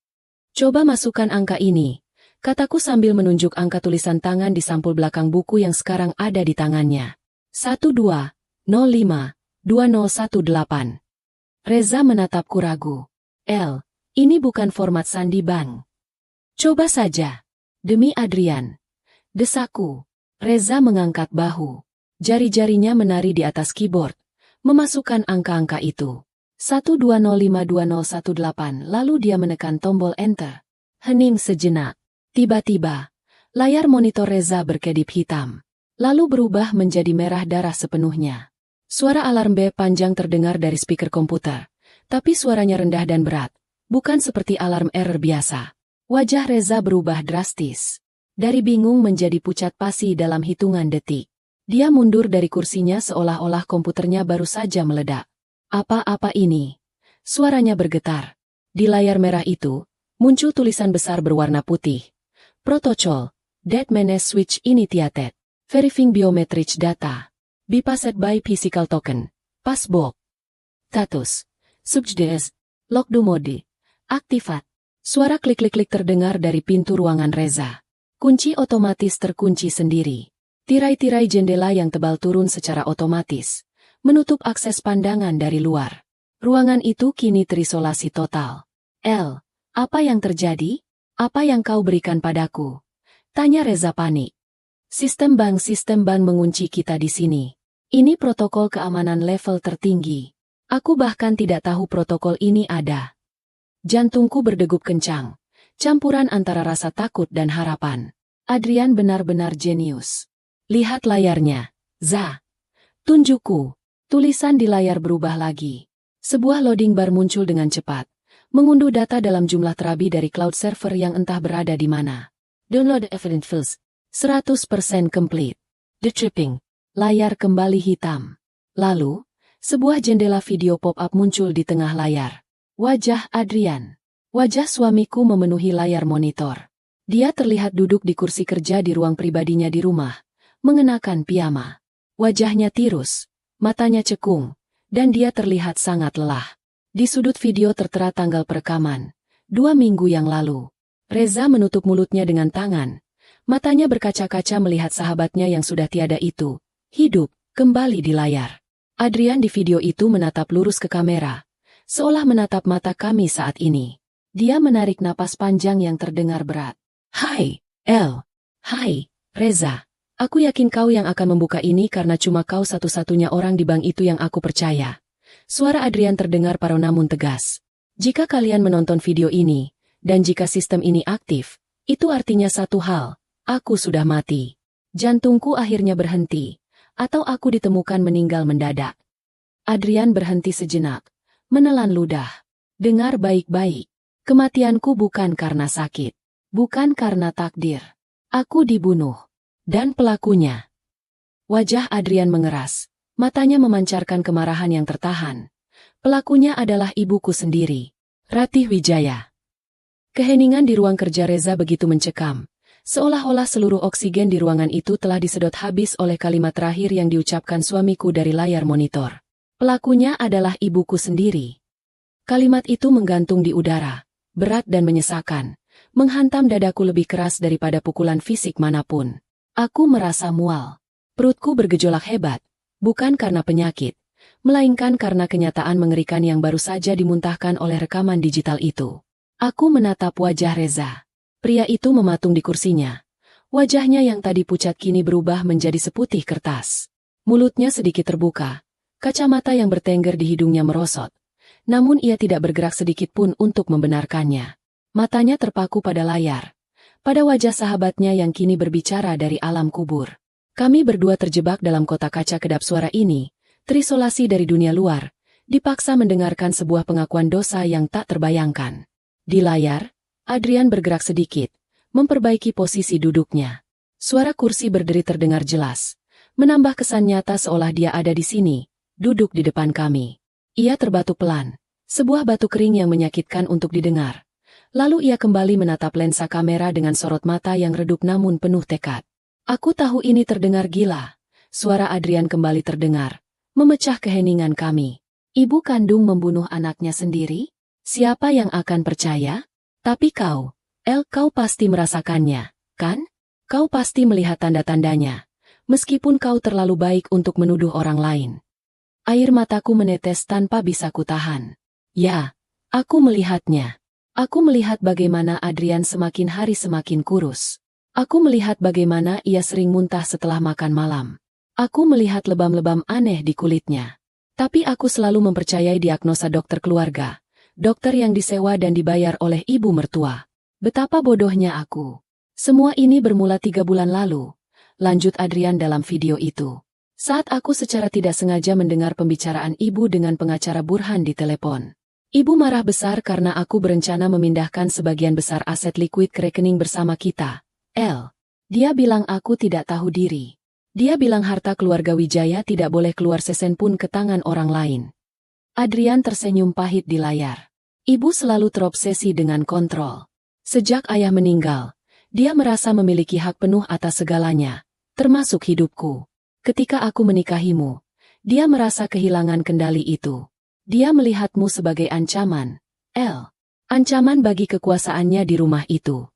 Coba masukkan angka ini, kataku sambil menunjuk angka tulisan tangan di sampul belakang buku yang sekarang ada di tangannya. 1205-2018. Reza menatapku ragu. Ini bukan format sandi bank. Coba saja. Demi Adrian. Desaku. Reza mengangkat bahu. Jari-jarinya menari di atas keyboard, memasukkan angka-angka itu. 12052018, lalu dia menekan tombol enter. Hening sejenak. Tiba-tiba, layar monitor Reza berkedip hitam, lalu berubah menjadi merah darah sepenuhnya. Suara alarm B panjang terdengar dari speaker komputer, tapi suaranya rendah dan berat, bukan seperti alarm error biasa. Wajah Reza berubah drastis. Dari bingung menjadi pucat pasi dalam hitungan detik. Dia mundur dari kursinya seolah-olah komputernya baru saja meledak. Apa-apa ini? Suaranya bergetar. Di layar merah itu, muncul tulisan besar berwarna putih. Protocol, that manage switch initiated. Verifying biometric data. Bypassed by physical token. Passbook. Status. Subject. Locked mode. Aktifat. Suara klik-klik-klik terdengar dari pintu ruangan Reza. Kunci otomatis terkunci sendiri. Tirai-tirai jendela yang tebal turun secara otomatis, menutup akses pandangan dari luar. Ruangan itu kini terisolasi total. El, apa yang terjadi? Apa yang kau berikan padaku? Tanya Reza panik. Sistem bank mengunci kita di sini. Ini protokol keamanan level tertinggi. Aku bahkan tidak tahu protokol ini ada. Jantungku berdegup kencang, campuran antara rasa takut dan harapan. Adrian benar-benar jenius. Lihat layarnya, Za. Tunjukku. Tulisan di layar berubah lagi. Sebuah loading bar muncul dengan cepat, mengunduh data dalam jumlah terabi dari cloud server yang entah berada di mana. Download evidence files. 100% complete. The tripping. Layar kembali hitam. Lalu, sebuah jendela video pop-up muncul di tengah layar. Wajah Adrian. Wajah suamiku memenuhi layar monitor. Dia terlihat duduk di kursi kerja di ruang pribadinya di rumah, mengenakan piyama. Wajahnya tirus, matanya cekung, dan dia terlihat sangat lelah. Di sudut video tertera tanggal perekaman, 2 minggu yang lalu. Reza menutup mulutnya dengan tangan. Matanya berkaca-kaca melihat sahabatnya yang sudah tiada itu, hidup, kembali di layar. Adrian di video itu menatap lurus ke kamera, seolah menatap mata kami saat ini. Dia menarik napas panjang yang terdengar berat. Hai, El. Hai, Reza. Aku yakin kau yang akan membuka ini karena cuma kau satu-satunya orang di bank itu yang aku percaya. Suara Adrian terdengar parau namun tegas. Jika kalian menonton video ini, dan jika sistem ini aktif, itu artinya satu hal, aku sudah mati. Jantungku akhirnya berhenti, atau aku ditemukan meninggal mendadak. Adrian berhenti sejenak, menelan ludah. Dengar baik-baik, kematianku bukan karena sakit, bukan karena takdir. Aku dibunuh. Dan pelakunya. Wajah Adrian mengeras, matanya memancarkan kemarahan yang tertahan. Pelakunya adalah ibuku sendiri, Ratih Wijaya. Keheningan di ruang kerja Reza begitu mencekam, seolah-olah seluruh oksigen di ruangan itu telah disedot habis oleh kalimat terakhir yang diucapkan suamiku dari layar monitor. Pelakunya adalah ibuku sendiri. Kalimat itu menggantung di udara, berat dan menyesakan, menghantam dadaku lebih keras daripada pukulan fisik manapun. Aku merasa mual. Perutku bergejolak hebat, bukan karena penyakit, melainkan karena kenyataan mengerikan yang baru saja dimuntahkan oleh rekaman digital itu. Aku menatap wajah Reza. Pria itu mematung di kursinya. Wajahnya yang tadi pucat kini berubah menjadi seputih kertas. Mulutnya sedikit terbuka, kacamata yang bertengger di hidungnya merosot. Namun ia tidak bergerak sedikit pun untuk membenarkannya. Matanya terpaku pada layar. Pada wajah sahabatnya yang kini berbicara dari alam kubur. Kami berdua terjebak dalam kotak kaca kedap suara ini, terisolasi dari dunia luar, dipaksa mendengarkan sebuah pengakuan dosa yang tak terbayangkan. Di layar, Adrian bergerak sedikit, memperbaiki posisi duduknya. Suara kursi berderi terdengar jelas, menambah kesan nyata seolah dia ada di sini, duduk di depan kami. Ia terbatuk pelan, sebuah batu kering yang menyakitkan untuk didengar. Lalu ia kembali menatap lensa kamera dengan sorot mata yang redup namun penuh tekad. Aku tahu ini terdengar gila. Suara Adrian kembali terdengar, memecah keheningan kami. Ibu kandung membunuh anaknya sendiri? Siapa yang akan percaya? Tapi kau, El, kau pasti merasakannya, kan? Kau pasti melihat tanda-tandanya, meskipun kau terlalu baik untuk menuduh orang lain. Air mataku menetes tanpa bisa kutahan. Ya, aku melihatnya. Aku melihat bagaimana Adrian semakin hari semakin kurus. Aku melihat bagaimana ia sering muntah setelah makan malam. Aku melihat lebam-lebam aneh di kulitnya. Tapi aku selalu mempercayai diagnosa dokter keluarga. Dokter yang disewa dan dibayar oleh ibu mertua. Betapa bodohnya aku. Semua ini bermula 3 bulan lalu. Lanjut Adrian dalam video itu. Saat aku secara tidak sengaja mendengar pembicaraan ibu dengan pengacara Burhan di telepon. Ibu marah besar karena aku berencana memindahkan sebagian besar aset liquid ke rekening bersama kita. El. Dia bilang aku tidak tahu diri. Dia bilang harta keluarga Wijaya tidak boleh keluar sesen pun ke tangan orang lain. Adrian tersenyum pahit di layar. Ibu selalu terobsesi dengan kontrol. Sejak ayah meninggal, dia merasa memiliki hak penuh atas segalanya, termasuk hidupku. Ketika aku menikahimu, dia merasa kehilangan kendali itu. Dia melihatmu sebagai ancaman, El. Ancaman bagi kekuasaannya di rumah itu.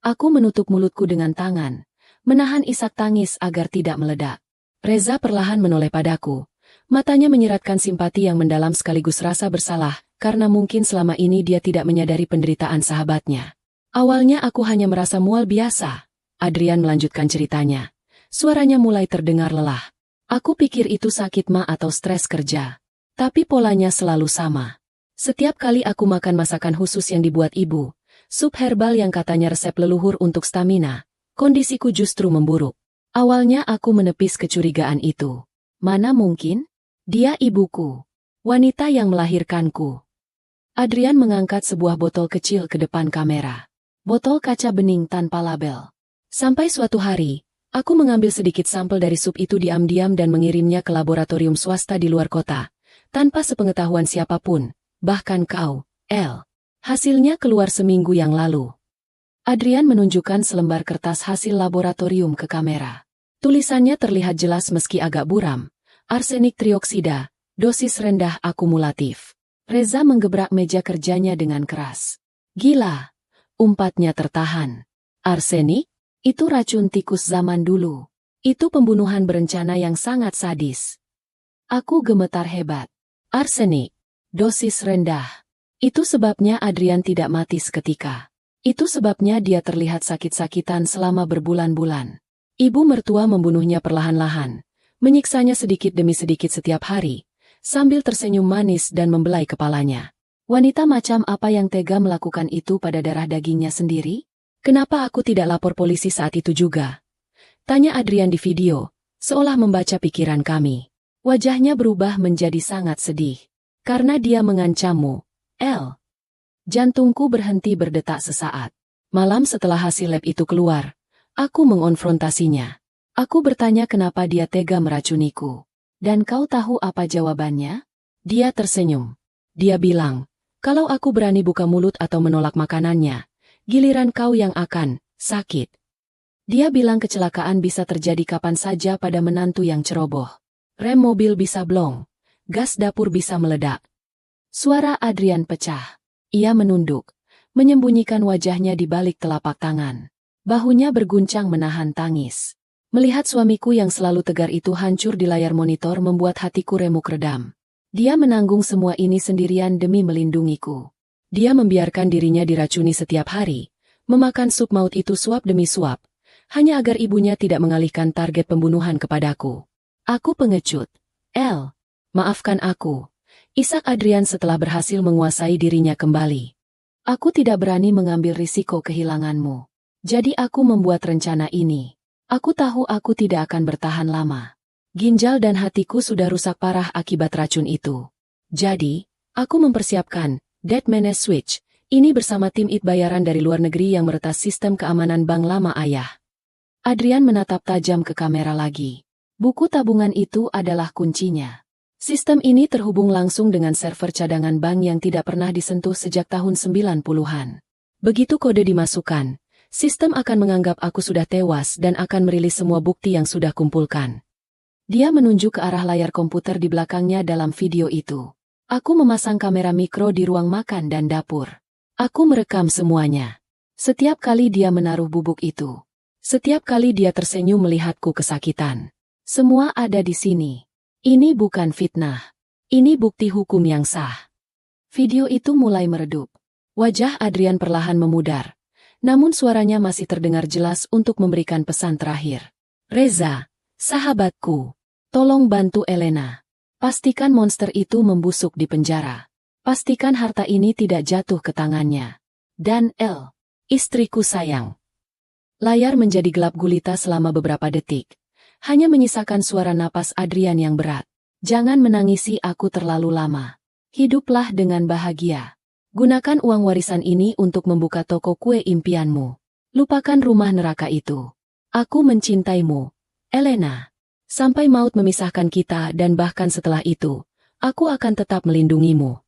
Aku menutup mulutku dengan tangan, menahan isak tangis agar tidak meledak. Reza perlahan menoleh padaku. Matanya menyiratkan simpati yang mendalam sekaligus rasa bersalah, karena mungkin selama ini dia tidak menyadari penderitaan sahabatnya. Awalnya aku hanya merasa mual biasa. Adrian melanjutkan ceritanya. Suaranya mulai terdengar lelah. Aku pikir itu sakit ma atau stres kerja. Tapi polanya selalu sama. Setiap kali aku makan masakan khusus yang dibuat ibu, sup herbal yang katanya resep leluhur untuk stamina, kondisiku justru memburuk. Awalnya aku menepis kecurigaan itu. Mana mungkin? Dia ibuku. Wanita yang melahirkanku. Adrian mengangkat sebuah botol kecil ke depan kamera. Botol kaca bening tanpa label. Sampai suatu hari, aku mengambil sedikit sampel dari sup itu diam-diam dan mengirimnya ke laboratorium swasta di luar kota. Tanpa sepengetahuan siapapun, bahkan kau, El. Hasilnya keluar seminggu yang lalu. Adrian menunjukkan selembar kertas hasil laboratorium ke kamera. Tulisannya terlihat jelas meski agak buram. Arsenik trioksida, dosis rendah akumulatif. Reza menggebrak meja kerjanya dengan keras. Gila, umpatnya tertahan. Arsenik? Itu racun tikus zaman dulu. Itu pembunuhan berencana yang sangat sadis. Aku gemetar hebat. Arsenik, dosis rendah. Itu sebabnya Adrian tidak mati seketika. Itu sebabnya dia terlihat sakit-sakitan selama berbulan-bulan. Ibu mertua membunuhnya perlahan-lahan, menyiksanya sedikit demi sedikit setiap hari, sambil tersenyum manis dan membelai kepalanya. Wanita macam apa yang tega melakukan itu pada darah dagingnya sendiri? Kenapa aku tidak lapor polisi saat itu juga? Tanya Adrian di video, seolah membaca pikiran kami. Wajahnya berubah menjadi sangat sedih. Karena dia mengancammu, El. Jantungku berhenti berdetak sesaat. Malam setelah hasil lab itu keluar, aku mengonfrontasinya. Aku bertanya kenapa dia tega meracuniku. Dan kau tahu apa jawabannya? Dia tersenyum. Dia bilang, kalau aku berani buka mulut atau menolak makanannya, giliran kau yang akan sakit. Dia bilang kecelakaan bisa terjadi kapan saja pada menantu yang ceroboh. Rem mobil bisa blong. Gas dapur bisa meledak. Suara Adrian pecah. Ia menunduk, menyembunyikan wajahnya di balik telapak tangan. Bahunya berguncang menahan tangis. Melihat suamiku yang selalu tegar itu hancur di layar monitor membuat hatiku remuk redam. Dia menanggung semua ini sendirian demi melindungiku. Dia membiarkan dirinya diracuni setiap hari, memakan sup maut itu suap demi suap, hanya agar ibunya tidak mengalihkan target pembunuhan kepadaku. Aku pengecut. El, maafkan aku. Isak Adrian setelah berhasil menguasai dirinya kembali. Aku tidak berani mengambil risiko kehilanganmu. Jadi aku membuat rencana ini. Aku tahu aku tidak akan bertahan lama. Ginjal dan hatiku sudah rusak parah akibat racun itu. Jadi, aku mempersiapkan Dead Menace Switch ini bersama tim IT bayaran dari luar negeri yang meretas sistem keamanan bank lama ayah. Adrian menatap tajam ke kamera lagi. Buku tabungan itu adalah kuncinya. Sistem ini terhubung langsung dengan server cadangan bank yang tidak pernah disentuh sejak tahun 90-an. Begitu kode dimasukkan, sistem akan menganggap aku sudah tewas dan akan merilis semua bukti yang sudah kumpulkan. Dia menunjuk ke arah layar komputer di belakangnya dalam video itu. Aku memasang kamera mikro di ruang makan dan dapur. Aku merekam semuanya. Setiap kali dia menaruh bubuk itu. Setiap kali dia tersenyum melihatku kesakitan. Semua ada di sini. Ini bukan fitnah. Ini bukti hukum yang sah. Video itu mulai meredup. Wajah Adrian perlahan memudar. Namun suaranya masih terdengar jelas untuk memberikan pesan terakhir. Reza, sahabatku, tolong bantu Elena. Pastikan monster itu membusuk di penjara. Pastikan harta ini tidak jatuh ke tangannya. Dan El, istriku sayang. Layar menjadi gelap gulita selama beberapa detik. Hanya menyisakan suara napas Adrian yang berat. Jangan menangisi aku terlalu lama. Hiduplah dengan bahagia. Gunakan uang warisan ini untuk membuka toko kue impianmu. Lupakan rumah neraka itu. Aku mencintaimu, Elena. Sampai maut memisahkan kita dan bahkan setelah itu, aku akan tetap melindungimu.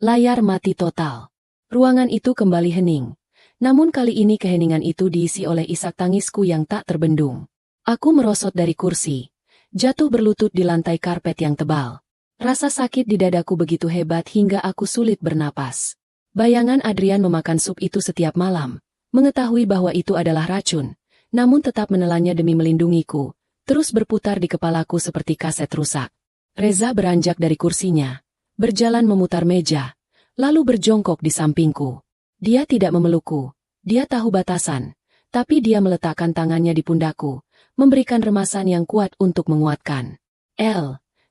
Layar mati total. Ruangan itu kembali hening. Namun kali ini keheningan itu diisi oleh isak tangisku yang tak terbendung. Aku merosot dari kursi, jatuh berlutut di lantai karpet yang tebal. Rasa sakit di dadaku begitu hebat hingga aku sulit bernapas. Bayangan Adrian memakan sup itu setiap malam, mengetahui bahwa itu adalah racun, namun tetap menelannya demi melindungiku, terus berputar di kepalaku seperti kaset rusak. Reza beranjak dari kursinya, berjalan memutar meja, lalu berjongkok di sampingku. Dia tidak memelukku, dia tahu batasan, tapi dia meletakkan tangannya di pundakku, memberikan remasan yang kuat untuk menguatkan.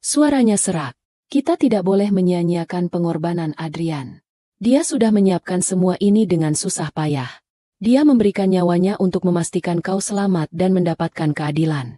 Suaranya serak. Kita tidak boleh menyia-nyiakan pengorbanan Adrian. Dia sudah menyiapkan semua ini dengan susah payah. Dia memberikan nyawanya untuk memastikan kau selamat dan mendapatkan keadilan.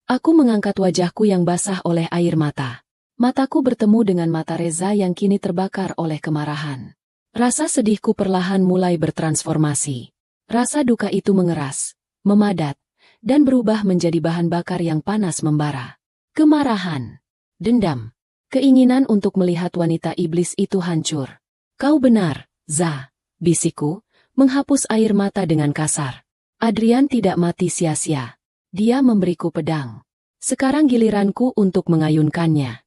Aku mengangkat wajahku yang basah oleh air mata. Mataku bertemu dengan mata Reza yang kini terbakar oleh kemarahan. Rasa sedihku perlahan mulai bertransformasi. Rasa duka itu mengeras, memadat, dan berubah menjadi bahan bakar yang panas membara. Kemarahan, dendam, keinginan untuk melihat wanita iblis itu hancur. Kau benar, Za, bisikku, menghapus air mata dengan kasar. Adrian tidak mati sia-sia. Dia memberiku pedang. Sekarang giliranku untuk mengayunkannya.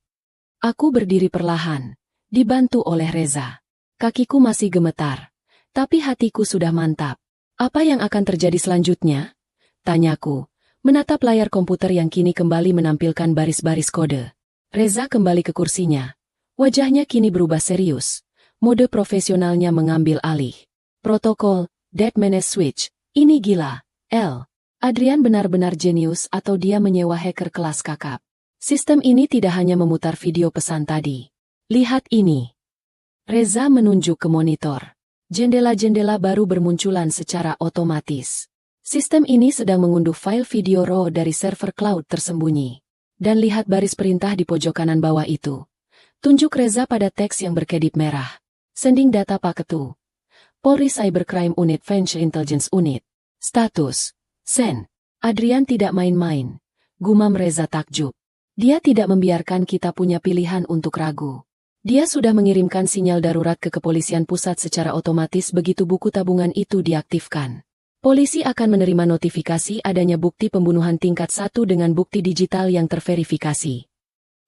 Aku berdiri perlahan, dibantu oleh Reza. Kakiku masih gemetar, tapi hatiku sudah mantap. Apa yang akan terjadi selanjutnya? Tanyaku, menatap layar komputer yang kini kembali menampilkan baris-baris kode. Reza kembali ke kursinya. Wajahnya kini berubah serius. Mode profesionalnya mengambil alih. Protokol, Dead Man's Switch. Ini gila. Adrian benar-benar jenius atau dia menyewa hacker kelas kakap. Sistem ini tidak hanya memutar video pesan tadi. Lihat ini. Reza menunjuk ke monitor. Jendela-jendela baru bermunculan secara otomatis. Sistem ini sedang mengunduh file video RAW dari server cloud tersembunyi. Dan lihat baris perintah di pojok kanan bawah itu. Tunjuk Reza pada teks yang berkedip merah. Sending data paketu. Polri Cybercrime Unit Financial Intelligence Unit. Status. Sen. Adrian tidak main-main. Gumam Reza takjub. Dia tidak membiarkan kita punya pilihan untuk ragu. Dia sudah mengirimkan sinyal darurat ke kepolisian pusat secara otomatis begitu buku tabungan itu diaktifkan. Polisi akan menerima notifikasi adanya bukti pembunuhan tingkat 1 dengan bukti digital yang terverifikasi.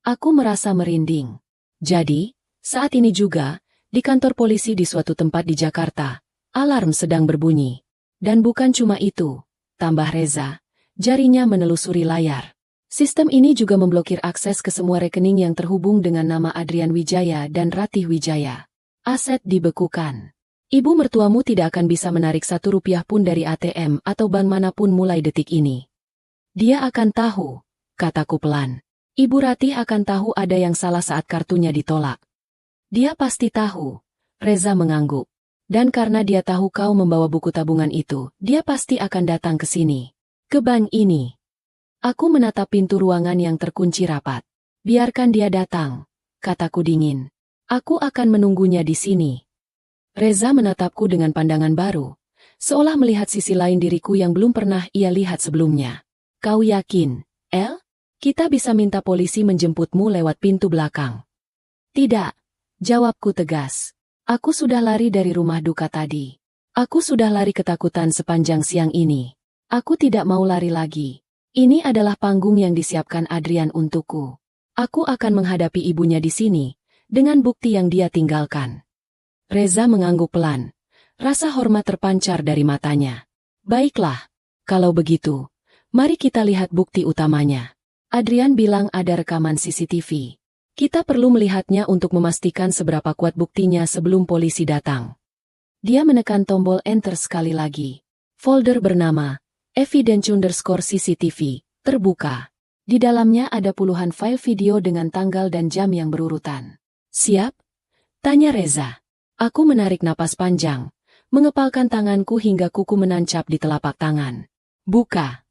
Aku merasa merinding. Jadi, saat ini juga, di kantor polisi di suatu tempat di Jakarta, alarm sedang berbunyi. Dan bukan cuma itu, tambah Reza, jarinya menelusuri layar. Sistem ini juga memblokir akses ke semua rekening yang terhubung dengan nama Adrian Wijaya dan Ratih Wijaya. Aset dibekukan. Ibu mertuamu tidak akan bisa menarik 1 rupiah pun dari ATM atau bank manapun mulai detik ini. Dia akan tahu, kataku pelan. Ibu Ratih akan tahu ada yang salah saat kartunya ditolak. Dia pasti tahu. Reza mengangguk. Dan karena dia tahu kau membawa buku tabungan itu, dia pasti akan datang ke sini. Ke bank ini. Aku menatap pintu ruangan yang terkunci rapat. Biarkan dia datang, kataku dingin. Aku akan menunggunya di sini. Reza menatapku dengan pandangan baru, seolah melihat sisi lain diriku yang belum pernah ia lihat sebelumnya. Kau yakin, kita bisa minta polisi menjemputmu lewat pintu belakang? Tidak, jawabku tegas. Aku sudah lari dari rumah duka tadi. Aku sudah lari ketakutan sepanjang siang ini. Aku tidak mau lari lagi. Ini adalah panggung yang disiapkan Adrian untukku. Aku akan menghadapi ibunya di sini, dengan bukti yang dia tinggalkan. Reza mengangguk pelan. Rasa hormat terpancar dari matanya. Baiklah, kalau begitu, mari kita lihat bukti utamanya. Adrian bilang ada rekaman CCTV. Kita perlu melihatnya untuk memastikan seberapa kuat buktinya sebelum polisi datang. Dia menekan tombol enter sekali lagi. Folder bernama Evidence_CCTV terbuka. Di dalamnya ada puluhan file video dengan tanggal dan jam yang berurutan. Siap? Tanya Reza. Aku menarik napas panjang, mengepalkan tanganku hingga kuku menancap di telapak tangan. Buka.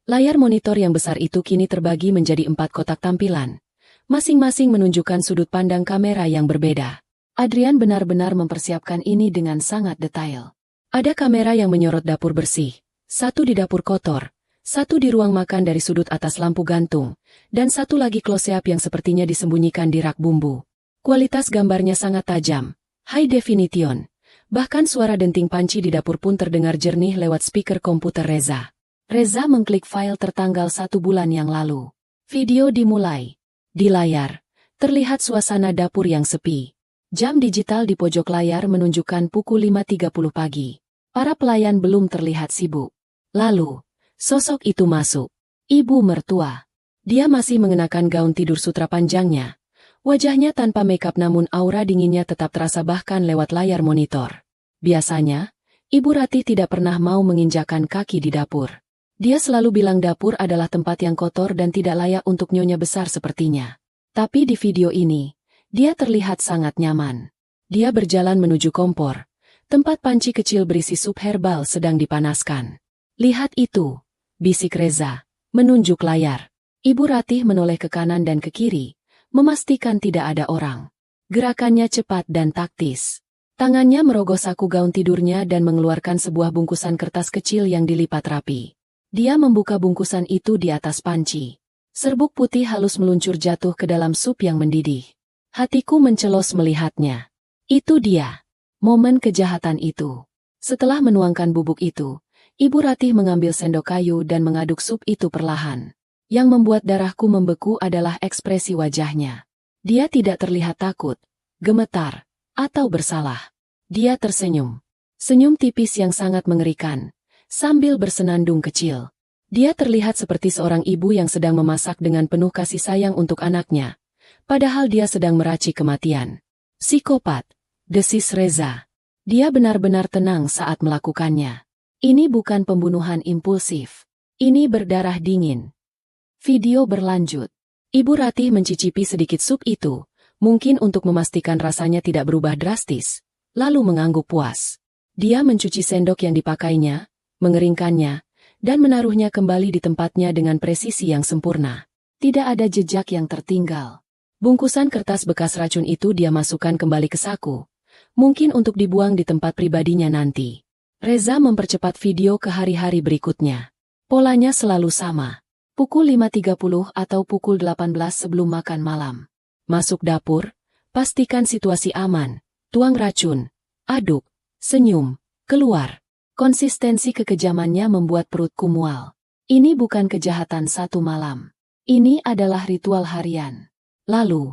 Layar monitor yang besar itu kini terbagi menjadi 4 kotak tampilan. Masing-masing menunjukkan sudut pandang kamera yang berbeda. Adrian benar-benar mempersiapkan ini dengan sangat detail. Ada kamera yang menyorot dapur bersih, 1 di dapur kotor, 1 di ruang makan dari sudut atas lampu gantung, dan 1 lagi close-up yang sepertinya disembunyikan di rak bumbu. Kualitas gambarnya sangat tajam, high definition. Bahkan suara denting panci di dapur pun terdengar jernih lewat speaker komputer Reza. Reza mengklik file tertanggal 1 bulan yang lalu. Video dimulai. Di layar, terlihat suasana dapur yang sepi. Jam digital di pojok layar menunjukkan pukul 5.30 pagi. Para pelayan belum terlihat sibuk. Lalu, sosok itu masuk. Ibu mertua. Dia masih mengenakan gaun tidur sutra panjangnya. Wajahnya tanpa makeup namun aura dinginnya tetap terasa bahkan lewat layar monitor. Biasanya, Ibu Ratih tidak pernah mau menginjakan kaki di dapur. Dia selalu bilang dapur adalah tempat yang kotor dan tidak layak untuk nyonya besar sepertinya. Tapi di video ini, dia terlihat sangat nyaman. Dia berjalan menuju kompor. Tempat panci kecil berisi sup herbal sedang dipanaskan. Lihat itu, bisik Reza, menunjuk layar. Ibu Ratih menoleh ke kanan dan ke kiri, memastikan tidak ada orang. Gerakannya cepat dan taktis. Tangannya merogoh saku gaun tidurnya dan mengeluarkan sebuah bungkusan kertas kecil yang dilipat rapi. Dia membuka bungkusan itu di atas panci. Serbuk putih halus meluncur jatuh ke dalam sup yang mendidih. Hatiku mencelos melihatnya. Itu dia. Momen kejahatan itu. Setelah menuangkan bubuk itu, Ibu Ratih mengambil sendok kayu dan mengaduk sup itu perlahan. Yang membuat darahku membeku adalah ekspresi wajahnya. Dia tidak terlihat takut, gemetar, atau bersalah. Dia tersenyum. Senyum tipis yang sangat mengerikan, sambil bersenandung kecil. Dia terlihat seperti seorang ibu yang sedang memasak dengan penuh kasih sayang untuk anaknya. Padahal dia sedang meracik kematian. Psikopat, desis Reza. Dia benar-benar tenang saat melakukannya. Ini bukan pembunuhan impulsif. Ini berdarah dingin. Video berlanjut. Ibu Ratih mencicipi sedikit sup itu, mungkin untuk memastikan rasanya tidak berubah drastis, lalu mengangguk puas. Dia mencuci sendok yang dipakainya, mengeringkannya, dan menaruhnya kembali di tempatnya dengan presisi yang sempurna. Tidak ada jejak yang tertinggal. Bungkusan kertas bekas racun itu dia masukkan kembali ke saku, mungkin untuk dibuang di tempat pribadinya nanti. Reza mempercepat video ke hari-hari berikutnya. Polanya selalu sama. Pukul 5.30 atau pukul 18 sebelum makan malam. Masuk dapur, pastikan situasi aman, tuang racun, aduk, senyum, keluar. Konsistensi kekejamannya membuat perutku mual. Ini bukan kejahatan satu malam. Ini adalah ritual harian. Lalu,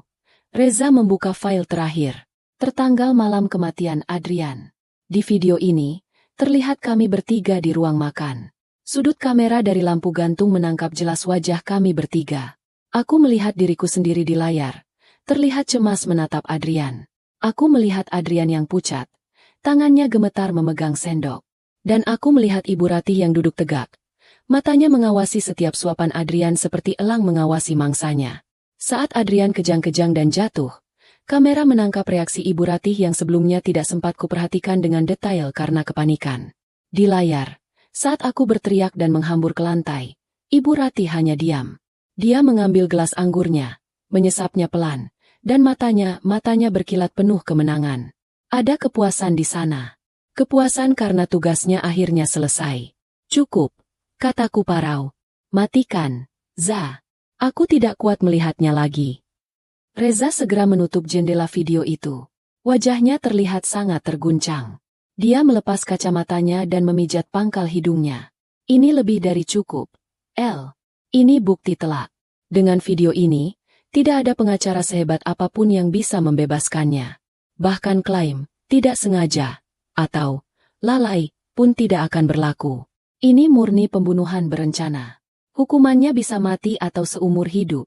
Reza membuka file terakhir. Tertanggal malam kematian Adrian. Di video ini, terlihat kami bertiga di ruang makan. Sudut kamera dari lampu gantung menangkap jelas wajah kami bertiga. Aku melihat diriku sendiri di layar. Terlihat cemas menatap Adrian. Aku melihat Adrian yang pucat. Tangannya gemetar memegang sendok. Dan aku melihat Ibu Ratih yang duduk tegak. Matanya mengawasi setiap suapan Adrian seperti elang mengawasi mangsanya. Saat Adrian kejang-kejang dan jatuh, kamera menangkap reaksi Ibu Ratih yang sebelumnya tidak sempat kuperhatikan dengan detail karena kepanikan. Di layar, saat aku berteriak dan menghambur ke lantai, Ibu Ratih hanya diam. Dia mengambil gelas anggurnya, menyesapnya pelan, dan matanya berkilat penuh kemenangan. Ada kepuasan di sana. Kepuasan karena tugasnya akhirnya selesai. Cukup, kataku parau. Matikan, Za. Aku tidak kuat melihatnya lagi. Reza segera menutup jendela video itu. Wajahnya terlihat sangat terguncang. Dia melepas kacamatanya dan memijat pangkal hidungnya. Ini lebih dari cukup. Ini bukti telak. Dengan video ini, tidak ada pengacara sehebat apapun yang bisa membebaskannya. Bahkan klaim, tidak sengaja, atau lalai, pun tidak akan berlaku. Ini murni pembunuhan berencana. Hukumannya bisa mati atau seumur hidup.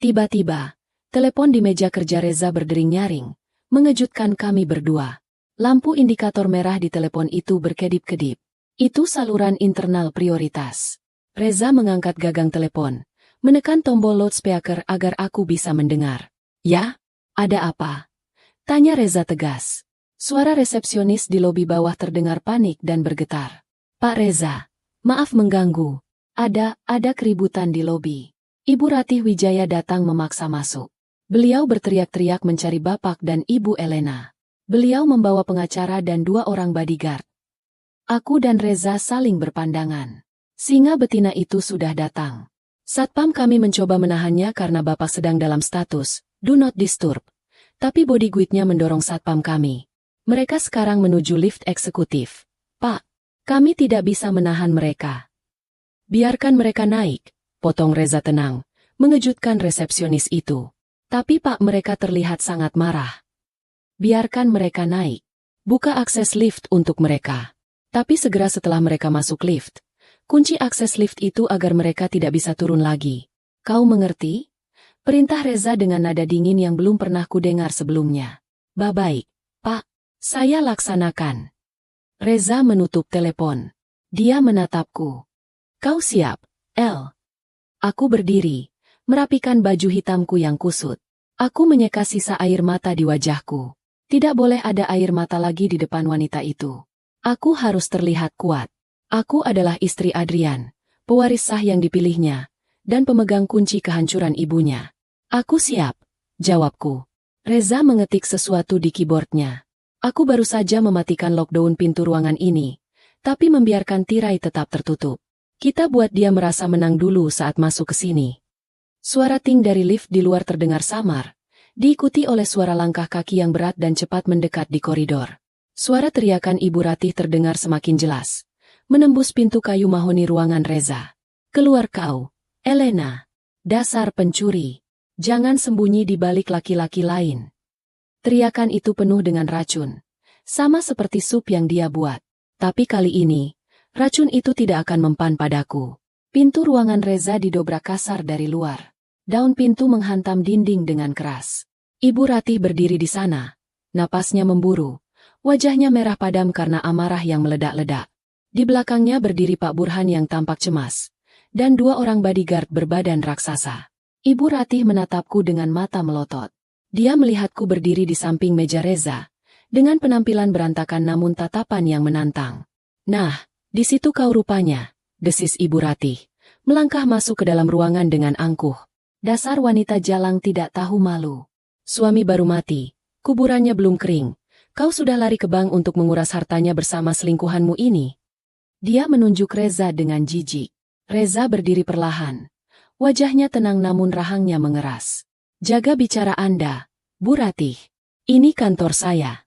Tiba-tiba, telepon di meja kerja Reza berdering nyaring, mengejutkan kami berdua. Lampu indikator merah di telepon itu berkedip-kedip. Itu saluran internal prioritas. Reza mengangkat gagang telepon, menekan tombol loudspeaker agar aku bisa mendengar. Ya? Ada apa? Tanya Reza tegas. Suara resepsionis di lobi bawah terdengar panik dan bergetar. Pak Reza, maaf mengganggu. Ada keributan di lobi. Ibu Ratih Wijaya datang memaksa masuk. Beliau berteriak-teriak mencari Bapak dan Ibu Elena. Beliau membawa pengacara dan 2 orang bodyguard. Aku dan Reza saling berpandangan. Singa betina itu sudah datang. Satpam kami mencoba menahannya karena Bapak sedang dalam status do not disturb. Tapi bodyguardnya mendorong satpam kami. Mereka sekarang menuju lift eksekutif. Pak, kami tidak bisa menahan mereka. Biarkan mereka naik, potong Reza tenang, mengejutkan resepsionis itu. Tapi Pak, mereka terlihat sangat marah. Biarkan mereka naik. Buka akses lift untuk mereka. Tapi segera setelah mereka masuk lift, Kunci akses lift itu agar mereka tidak bisa turun lagi. Kau mengerti? Perintah Reza dengan nada dingin yang belum pernah kudengar sebelumnya. Baik, Pak. Saya laksanakan. Reza menutup telepon. Dia menatapku. Kau siap, El? Aku berdiri, merapikan baju hitamku yang kusut. Aku menyeka sisa air mata di wajahku. Tidak boleh ada air mata lagi di depan wanita itu. Aku harus terlihat kuat. Aku adalah istri Adrian, pewaris sah yang dipilihnya, dan pemegang kunci kehancuran ibunya. Aku siap, jawabku. Reza mengetik sesuatu di keyboardnya. Aku baru saja mematikan lockdown pintu ruangan ini, tapi membiarkan tirai tetap tertutup. Kita buat dia merasa menang dulu saat masuk ke sini. Suara ting dari lift di luar terdengar samar, diikuti oleh suara langkah kaki yang berat dan cepat mendekat di koridor. Suara teriakan Ibu Ratih terdengar semakin jelas, menembus pintu kayu mahoni ruangan Reza. Keluar kau, Elena. Dasar pencuri. Jangan sembunyi di balik laki-laki lain. Teriakan itu penuh dengan racun. Sama seperti sup yang dia buat. Tapi kali ini, racun itu tidak akan mempan padaku. Pintu ruangan Reza didobrak kasar dari luar. Daun pintu menghantam dinding dengan keras. Ibu Ratih berdiri di sana. Napasnya memburu. Wajahnya merah padam karena amarah yang meledak-ledak. Di belakangnya berdiri Pak Burhan yang tampak cemas. Dan 2 orang bodyguard berbadan raksasa. Ibu Ratih menatapku dengan mata melotot. Dia melihatku berdiri di samping meja Reza. Dengan penampilan berantakan namun tatapan yang menantang. Nah, di situ kau rupanya, desis Ibu Ratih. Melangkah masuk ke dalam ruangan dengan angkuh. Dasar wanita jalang tidak tahu malu. Suami baru mati, kuburannya belum kering. Kau sudah lari ke bank untuk menguras hartanya bersama selingkuhanmu ini. Dia menunjuk Reza dengan jijik. Reza berdiri perlahan. Wajahnya tenang namun rahangnya mengeras. Jaga bicara Anda, Bu Ratih. Ini kantor saya.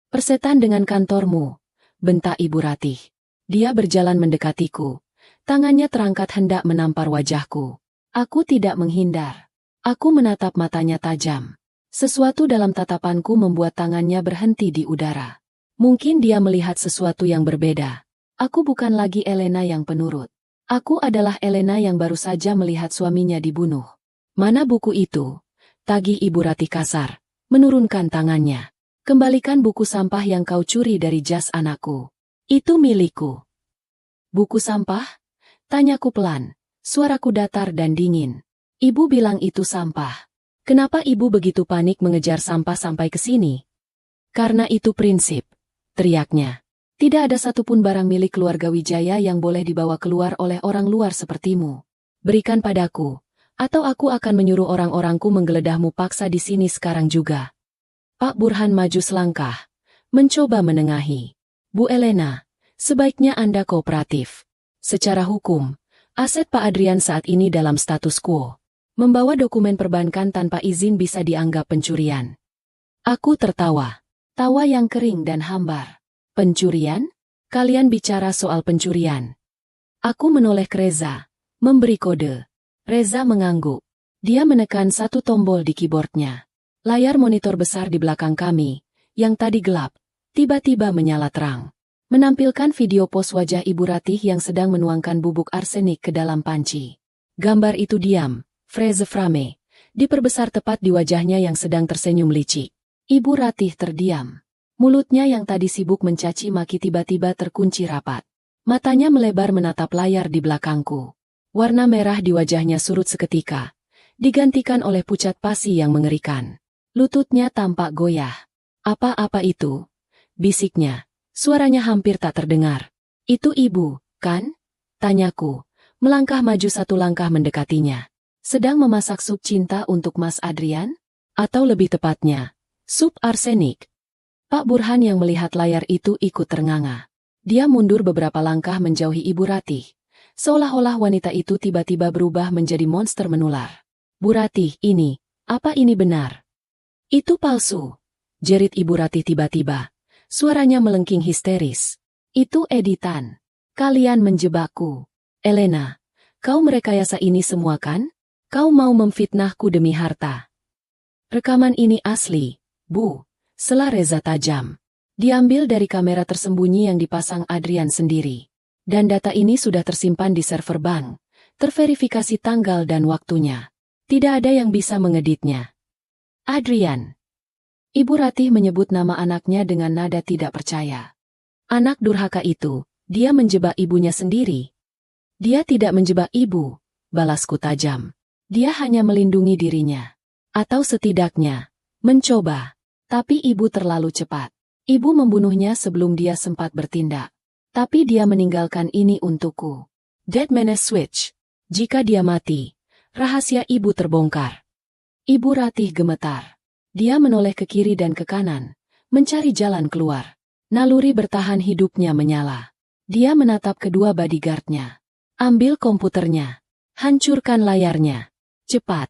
Persetan dengan kantormu, bentak Ibu Ratih. Dia berjalan mendekatiku. Tangannya terangkat hendak menampar wajahku. Aku tidak menghindar. Aku menatap matanya tajam. Sesuatu dalam tatapanku membuat tangannya berhenti di udara. Mungkin dia melihat sesuatu yang berbeda. Aku bukan lagi Elena yang penurut. Aku adalah Elena yang baru saja melihat suaminya dibunuh. Mana buku itu? Tagih Ibu Ratih kasar, menurunkan tangannya. Kembalikan buku sampah yang kau curi dari jas anakku. Itu milikku. Buku sampah? Tanyaku pelan, suaraku datar dan dingin. Ibu bilang itu sampah. Kenapa ibu begitu panik mengejar sampah sampai ke sini? Karena itu prinsip, teriaknya. Tidak ada satupun barang milik keluarga Wijaya yang boleh dibawa keluar oleh orang luar sepertimu. Berikan padaku, atau aku akan menyuruh orang-orangku menggeledahmu paksa di sini sekarang juga. Pak Burhan maju selangkah, mencoba menengahi. Bu Elena, sebaiknya Anda kooperatif. Secara hukum, aset Pak Adrian saat ini dalam status quo. Membawa dokumen perbankan tanpa izin bisa dianggap pencurian. Aku tertawa. Tawa yang kering dan hambar. Pencurian? Kalian bicara soal pencurian. Aku menoleh ke Reza, memberi kode. Reza mengangguk. Dia menekan satu tombol di keyboardnya. Layar monitor besar di belakang kami, yang tadi gelap, tiba-tiba menyala terang. Menampilkan video pos wajah Ibu Ratih yang sedang menuangkan bubuk arsenik ke dalam panci. Gambar itu diam, freeze frame, diperbesar tepat di wajahnya yang sedang tersenyum licik. Ibu Ratih terdiam. Mulutnya yang tadi sibuk mencaci maki tiba-tiba terkunci rapat. Matanya melebar menatap layar di belakangku. Warna merah di wajahnya surut seketika, digantikan oleh pucat pasi yang mengerikan. Lututnya tampak goyah. Apa-apa itu? Bisiknya. Suaranya hampir tak terdengar. Itu ibu, kan? Tanyaku, melangkah maju satu langkah mendekatinya. Sedang memasak sup cinta untuk Mas Adrian? Atau lebih tepatnya, sup arsenik? Pak Burhan yang melihat layar itu ikut ternganga. Dia mundur beberapa langkah menjauhi Ibu Ratih. Seolah-olah wanita itu tiba-tiba berubah menjadi monster menular. Bu Ratih, apa ini benar? Itu palsu, jerit Ibu Ratih tiba-tiba. Suaranya melengking histeris. Itu editan. Kalian menjebakku. Elena, kau merekayasa ini semua kan? Kau mau memfitnahku demi harta. Rekaman ini asli, Bu. Sela Reza tajam. Diambil dari kamera tersembunyi yang dipasang Adrian sendiri. Dan data ini sudah tersimpan di server bank, terverifikasi tanggal dan waktunya. Tidak ada yang bisa mengeditnya. Adrian. Ibu Ratih menyebut nama anaknya dengan nada tidak percaya. Anak durhaka itu, dia menjebak ibunya sendiri. Dia tidak menjebak ibu, balasku tajam. Dia hanya melindungi dirinya. Atau setidaknya, mencoba. Tapi ibu terlalu cepat. Ibu membunuhnya sebelum dia sempat bertindak. Tapi dia meninggalkan ini untukku. Dead Man's Switch. Jika dia mati, rahasia ibu terbongkar. Ibu Ratih gemetar. Dia menoleh ke kiri dan ke kanan, mencari jalan keluar. Naluri bertahan hidupnya menyala. Dia menatap kedua bodyguard-nya. Ambil komputernya. Hancurkan layarnya. Cepat.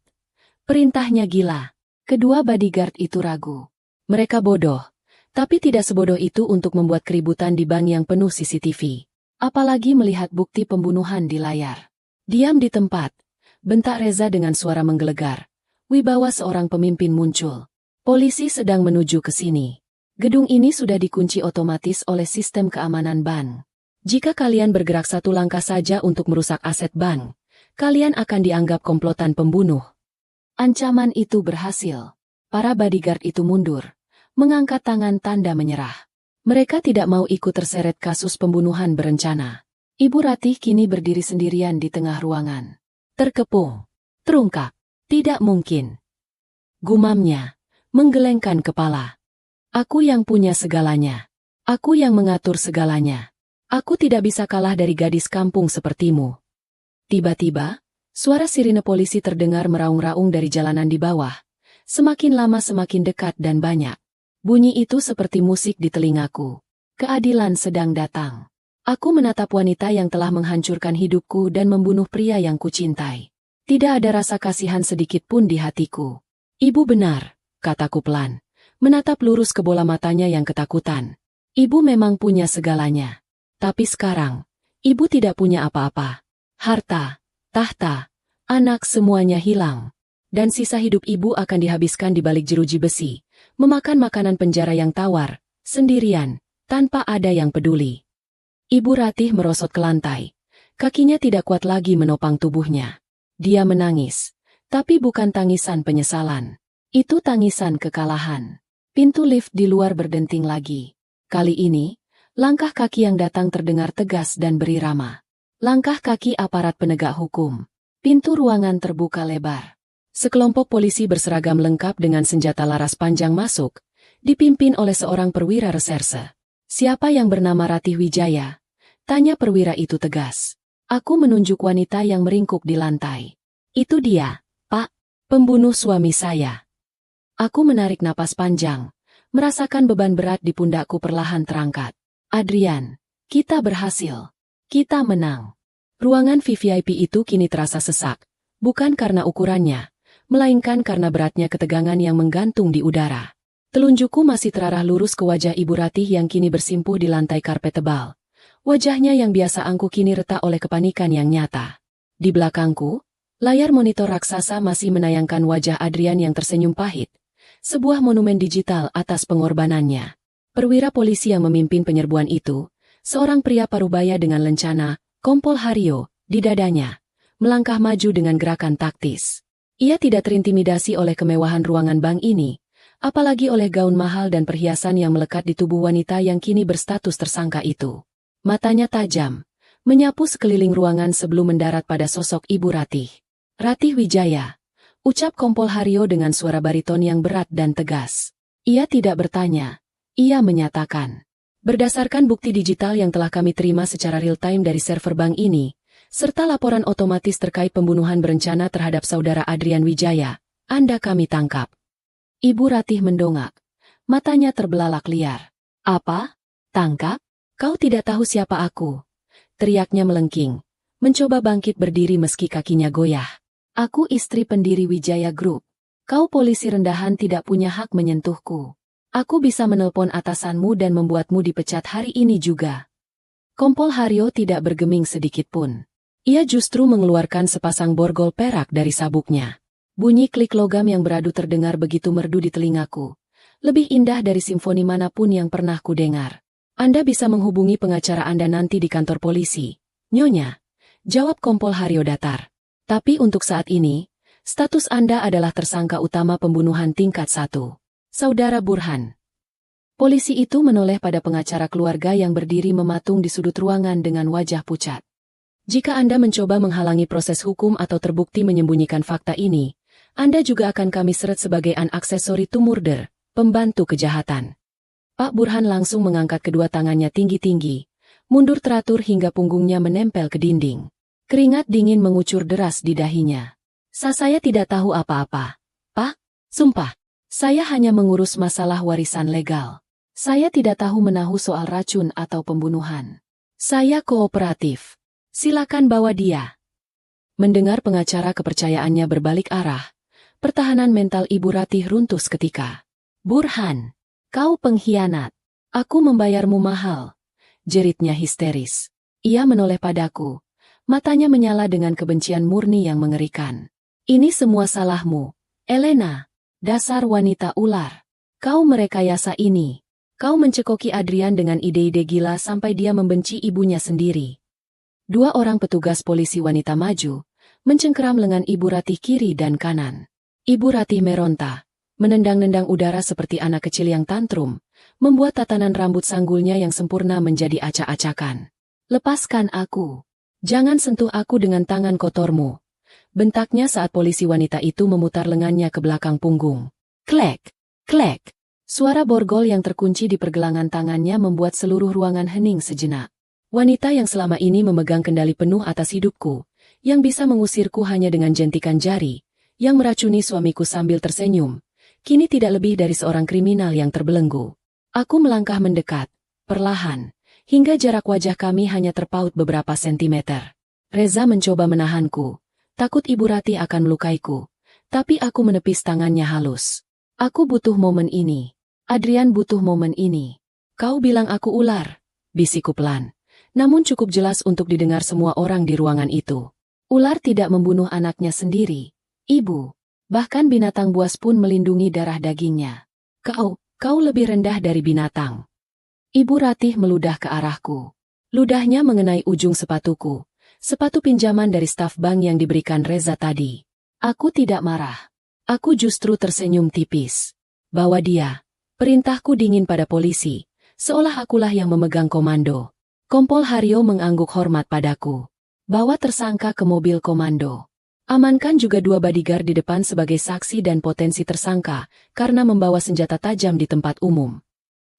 Perintahnya gila. Kedua bodyguard itu ragu. Mereka bodoh. Tapi tidak sebodoh itu untuk membuat keributan di bank yang penuh CCTV. Apalagi melihat bukti pembunuhan di layar. Diam di tempat. Bentak Reza dengan suara menggelegar. Wibawa seorang pemimpin muncul. Polisi sedang menuju ke sini. Gedung ini sudah dikunci otomatis oleh sistem keamanan bank. Jika kalian bergerak satu langkah saja untuk merusak aset bank, kalian akan dianggap komplotan pembunuh. Ancaman itu berhasil. Para bodyguard itu mundur, mengangkat tangan tanda menyerah. Mereka tidak mau ikut terseret kasus pembunuhan berencana. Ibu Ratih kini berdiri sendirian di tengah ruangan. Terkepung. Terungkap. Tidak mungkin. Gumamnya, menggelengkan kepala. Aku yang punya segalanya. Aku yang mengatur segalanya. Aku tidak bisa kalah dari gadis kampung sepertimu. Tiba-tiba, suara sirine polisi terdengar meraung-raung dari jalanan di bawah. Semakin lama semakin dekat dan banyak. Bunyi itu seperti musik di telingaku. Keadilan sedang datang. Aku menatap wanita yang telah menghancurkan hidupku dan membunuh pria yang kucintai. Tidak ada rasa kasihan sedikit pun di hatiku. Ibu benar, kataku pelan, menatap lurus ke bola matanya yang ketakutan. Ibu memang punya segalanya. Tapi sekarang, ibu tidak punya apa-apa. Harta, tahta, anak semuanya hilang. Dan sisa hidup ibu akan dihabiskan di balik jeruji besi, memakan makanan penjara yang tawar, sendirian, tanpa ada yang peduli. Ibu Ratih merosot ke lantai. Kakinya tidak kuat lagi menopang tubuhnya. Dia menangis, tapi bukan tangisan penyesalan. Itu tangisan kekalahan. Pintu lift di luar berdenting lagi. Kali ini, langkah kaki yang datang terdengar tegas dan berirama. Langkah kaki aparat penegak hukum. Pintu ruangan terbuka lebar. Sekelompok polisi berseragam lengkap dengan senjata laras panjang masuk, dipimpin oleh seorang perwira reserse. Siapa yang bernama Ratih Wijaya? Tanya perwira itu tegas. Aku menunjuk wanita yang meringkuk di lantai. Itu dia, Pak, pembunuh suami saya. Aku menarik napas panjang, merasakan beban berat di pundakku perlahan terangkat. Adrian, kita berhasil. Kita menang. Ruangan VVIP itu kini terasa sesak, bukan karena ukurannya, melainkan karena beratnya ketegangan yang menggantung di udara. Telunjukku masih terarah lurus ke wajah Ibu Ratih yang kini bersimpuh di lantai karpet tebal. Wajahnya yang biasa angkuh kini retak oleh kepanikan yang nyata. Di belakangku, layar monitor raksasa masih menayangkan wajah Adrian yang tersenyum pahit. Sebuah monumen digital atas pengorbanannya. Perwira polisi yang memimpin penyerbuan itu, seorang pria parubaya dengan lencana, Kompol Haryo, di dadanya, melangkah maju dengan gerakan taktis. Ia tidak terintimidasi oleh kemewahan ruangan bank ini, apalagi oleh gaun mahal dan perhiasan yang melekat di tubuh wanita yang kini berstatus tersangka itu. Matanya tajam, menyapu sekeliling ruangan sebelum mendarat pada sosok Ibu Ratih. Ratih Wijaya, ucap Kompol Haryo dengan suara bariton yang berat dan tegas. Ia tidak bertanya, ia menyatakan. Berdasarkan bukti digital yang telah kami terima secara real-time dari server bank ini, serta laporan otomatis terkait pembunuhan berencana terhadap saudara Adrian Wijaya, Anda kami tangkap. Ibu Ratih mendongak. Matanya terbelalak liar. Apa? Tangkap? Kau tidak tahu siapa aku? Teriaknya melengking, mencoba bangkit berdiri meski kakinya goyah. Aku istri pendiri Wijaya Group. Kau polisi rendahan tidak punya hak menyentuhku. Aku bisa menelpon atasanmu dan membuatmu dipecat hari ini juga. Kompol Haryo tidak bergeming sedikitpun. Ia justru mengeluarkan sepasang borgol perak dari sabuknya. Bunyi klik logam yang beradu terdengar begitu merdu di telingaku. Lebih indah dari simfoni manapun yang pernah kudengar. Anda bisa menghubungi pengacara Anda nanti di kantor polisi, Nyonya, jawab Kompol Haryo datar. Tapi untuk saat ini, status Anda adalah tersangka utama pembunuhan tingkat 1. Saudara Burhan. Polisi itu menoleh pada pengacara keluarga yang berdiri mematung di sudut ruangan dengan wajah pucat. Jika Anda mencoba menghalangi proses hukum atau terbukti menyembunyikan fakta ini, Anda juga akan kami seret sebagai an aksesori to murder, pembantu kejahatan. Pak Burhan langsung mengangkat kedua tangannya tinggi-tinggi, mundur teratur hingga punggungnya menempel ke dinding. Keringat dingin mengucur deras di dahinya. Saya tidak tahu apa-apa. Pak, sumpah, saya hanya mengurus masalah warisan legal. Saya tidak tahu menahu soal racun atau pembunuhan. Saya kooperatif. Silakan bawa dia. Mendengar pengacara kepercayaannya berbalik arah, pertahanan mental Ibu Ratih runtuh seketika. Burhan, kau pengkhianat. Aku membayarmu mahal, jeritnya histeris. Ia menoleh padaku, matanya menyala dengan kebencian murni yang mengerikan. Ini semua salahmu, Elena, dasar wanita ular. Kau merekayasa ini. Kau mencekoki Adrian dengan ide-ide gila sampai dia membenci ibunya sendiri. Dua orang petugas polisi wanita maju, mencengkeram lengan Ibu Ratih kiri dan kanan. Ibu Ratih meronta, menendang-nendang udara seperti anak kecil yang tantrum, membuat tatanan rambut sanggulnya yang sempurna menjadi acak-acakan. Lepaskan aku. Jangan sentuh aku dengan tangan kotormu. Bentaknya saat polisi wanita itu memutar lengannya ke belakang punggung. Klek, klek. Suara borgol yang terkunci di pergelangan tangannya membuat seluruh ruangan hening sejenak. Wanita yang selama ini memegang kendali penuh atas hidupku, yang bisa mengusirku hanya dengan jentikan jari, yang meracuni suamiku sambil tersenyum, kini tidak lebih dari seorang kriminal yang terbelenggu. Aku melangkah mendekat, perlahan, hingga jarak wajah kami hanya terpaut beberapa sentimeter. Reza mencoba menahanku, takut Ibu Ratih akan melukaiku, tapi aku menepis tangannya halus. Aku butuh momen ini. Adrian butuh momen ini. Kau bilang aku ular, bisikku pelan, namun cukup jelas untuk didengar semua orang di ruangan itu. Ular tidak membunuh anaknya sendiri, Ibu. Bahkan binatang buas pun melindungi darah dagingnya. Kau lebih rendah dari binatang. Ibu Ratih meludah ke arahku. Ludahnya mengenai ujung sepatuku, sepatu pinjaman dari staf bank yang diberikan Reza tadi. Aku tidak marah. Aku justru tersenyum tipis. Bawa dia. Perintahku dingin pada polisi, seolah akulah yang memegang komando. Kompol Haryo mengangguk hormat padaku. Bawa tersangka ke mobil komando. Amankan juga 2 bodyguard di depan sebagai saksi dan potensi tersangka, karena membawa senjata tajam di tempat umum.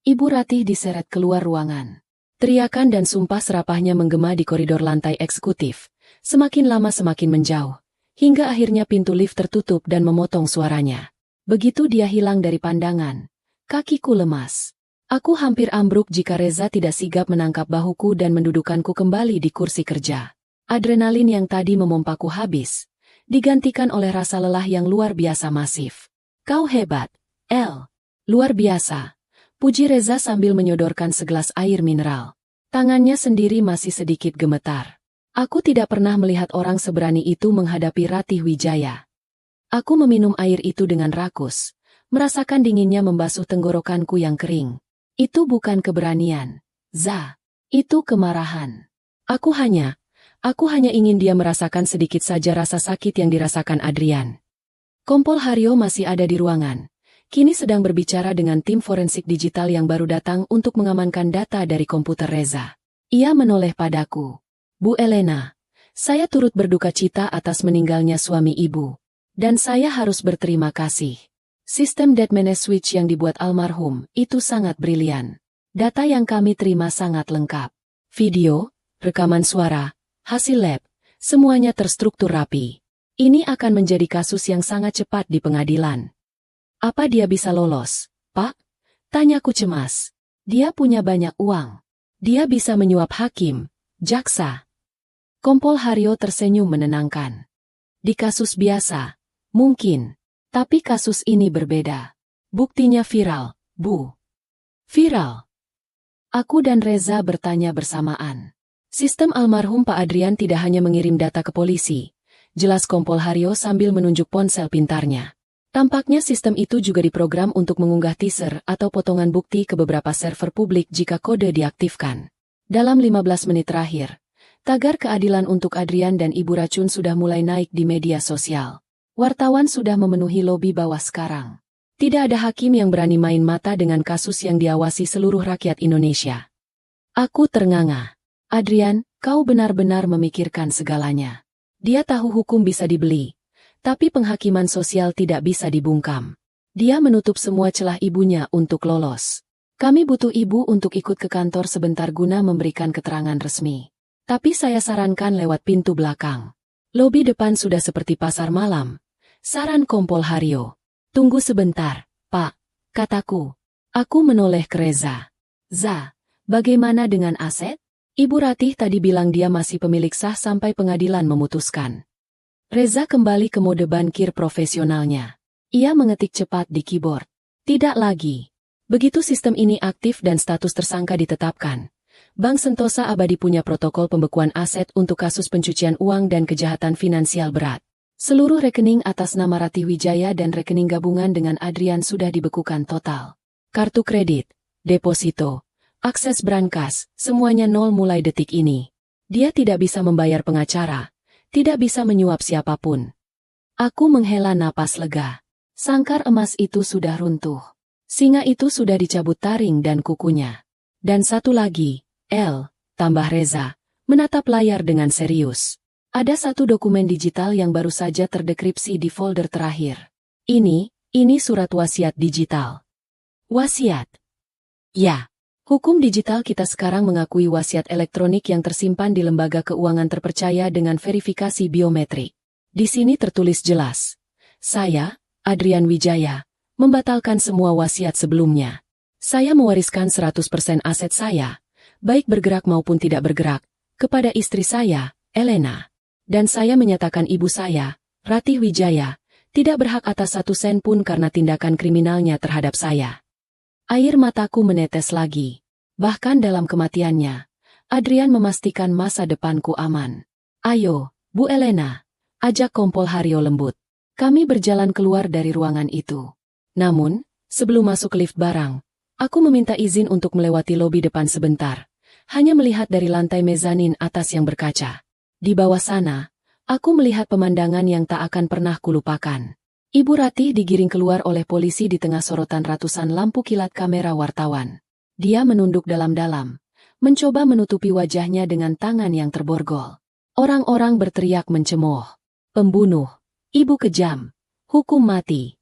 Ibu Ratih diseret keluar ruangan. Teriakan dan sumpah serapahnya menggema di koridor lantai eksekutif, semakin lama semakin menjauh, hingga akhirnya pintu lift tertutup dan memotong suaranya. Begitu dia hilang dari pandangan, kakiku lemas. Aku hampir ambruk jika Reza tidak sigap menangkap bahuku dan mendudukkanku kembali di kursi kerja. Adrenalin yang tadi memompaku habis, digantikan oleh rasa lelah yang luar biasa masif. Kau hebat, El. Luar biasa. Puji Reza sambil menyodorkan segelas air mineral. Tangannya sendiri masih sedikit gemetar. Aku tidak pernah melihat orang seberani itu menghadapi Ratih Wijaya. Aku meminum air itu dengan rakus, merasakan dinginnya membasuh tenggorokanku yang kering. Itu bukan keberanian, Za. Itu kemarahan. Aku hanya ingin dia merasakan sedikit saja rasa sakit yang dirasakan Adrian. Kompol Haryo masih ada di ruangan. Kini sedang berbicara dengan tim forensik digital yang baru datang untuk mengamankan data dari komputer Reza. Ia menoleh padaku. Bu Elena, saya turut berduka cita atas meninggalnya suami ibu. Dan saya harus berterima kasih. Sistem Dead Manage Switch yang dibuat almarhum itu sangat brilian. Data yang kami terima sangat lengkap. Video, rekaman suara, hasil lab, semuanya terstruktur rapi. Ini akan menjadi kasus yang sangat cepat di pengadilan. Apa dia bisa lolos, Pak? Tanyaku cemas. Dia punya banyak uang. Dia bisa menyuap hakim, jaksa. Kompol Haryo tersenyum menenangkan. Di kasus biasa, mungkin. Tapi kasus ini berbeda. Buktinya viral, Bu. Viral. Aku dan Reza bertanya bersamaan. Sistem almarhum Pak Adrian tidak hanya mengirim data ke polisi. Jelas Kompol Haryo sambil menunjuk ponsel pintarnya. Tampaknya sistem itu juga diprogram untuk mengunggah teaser atau potongan bukti ke beberapa server publik jika kode diaktifkan. Dalam 15 menit terakhir, tagar keadilan untuk Adrian dan Ibu Racun sudah mulai naik di media sosial. Wartawan sudah memenuhi lobi bawah sekarang. Tidak ada hakim yang berani main mata dengan kasus yang diawasi seluruh rakyat Indonesia. Aku ternganga. Adrian, kau benar-benar memikirkan segalanya. Dia tahu hukum bisa dibeli. Tapi penghakiman sosial tidak bisa dibungkam. Dia menutup semua celah ibunya untuk lolos. Kami butuh ibu untuk ikut ke kantor sebentar guna memberikan keterangan resmi. Tapi saya sarankan lewat pintu belakang. Lobi depan sudah seperti pasar malam. Saran Kompol Haryo. Tunggu sebentar, Pak, kataku. Aku menoleh ke Reza. Za, bagaimana dengan aset? Ibu Ratih tadi bilang dia masih pemilik sah sampai pengadilan memutuskan. Reza kembali ke mode bankir profesionalnya. Ia mengetik cepat di keyboard. Tidak lagi. Begitu sistem ini aktif dan status tersangka ditetapkan, Bank Sentosa Abadi punya protokol pembekuan aset untuk kasus pencucian uang dan kejahatan finansial berat. Seluruh rekening atas nama Ratih Wijaya dan rekening gabungan dengan Adrian sudah dibekukan total. Kartu kredit, deposito, akses brankas, semuanya nol mulai detik ini. Dia tidak bisa membayar pengacara. Tidak bisa menyuap siapapun. Aku menghela napas lega. Sangkar emas itu sudah runtuh. Singa itu sudah dicabut taring dan kukunya. Dan satu lagi, L, tambah Reza, menatap layar dengan serius. Ada satu dokumen digital yang baru saja terdekripsi di folder terakhir. Ini surat wasiat digital. Wasiat. Ya. Hukum digital kita sekarang mengakui wasiat elektronik yang tersimpan di lembaga keuangan terpercaya dengan verifikasi biometrik. Di sini tertulis jelas. Saya, Adrian Wijaya, membatalkan semua wasiat sebelumnya. Saya mewariskan 100% aset saya, baik bergerak maupun tidak bergerak, kepada istri saya, Elena. Dan saya menyatakan ibu saya, Ratih Wijaya, tidak berhak atas 1 sen pun karena tindakan kriminalnya terhadap saya. Air mataku menetes lagi. Bahkan dalam kematiannya, Adrian memastikan masa depanku aman. Ayo, Bu Elena, ajak Kompol Haryo lembut. Kami berjalan keluar dari ruangan itu. Namun, sebelum masuk lift barang, aku meminta izin untuk melewati lobi depan sebentar. Hanya melihat dari lantai mezanin atas yang berkaca. Di bawah sana, aku melihat pemandangan yang tak akan pernah kulupakan. Ibu Ratih digiring keluar oleh polisi di tengah sorotan ratusan lampu kilat kamera wartawan. Dia menunduk dalam-dalam, mencoba menutupi wajahnya dengan tangan yang terborgol. Orang-orang berteriak mencemooh. Pembunuh, ibu kejam, hukum mati.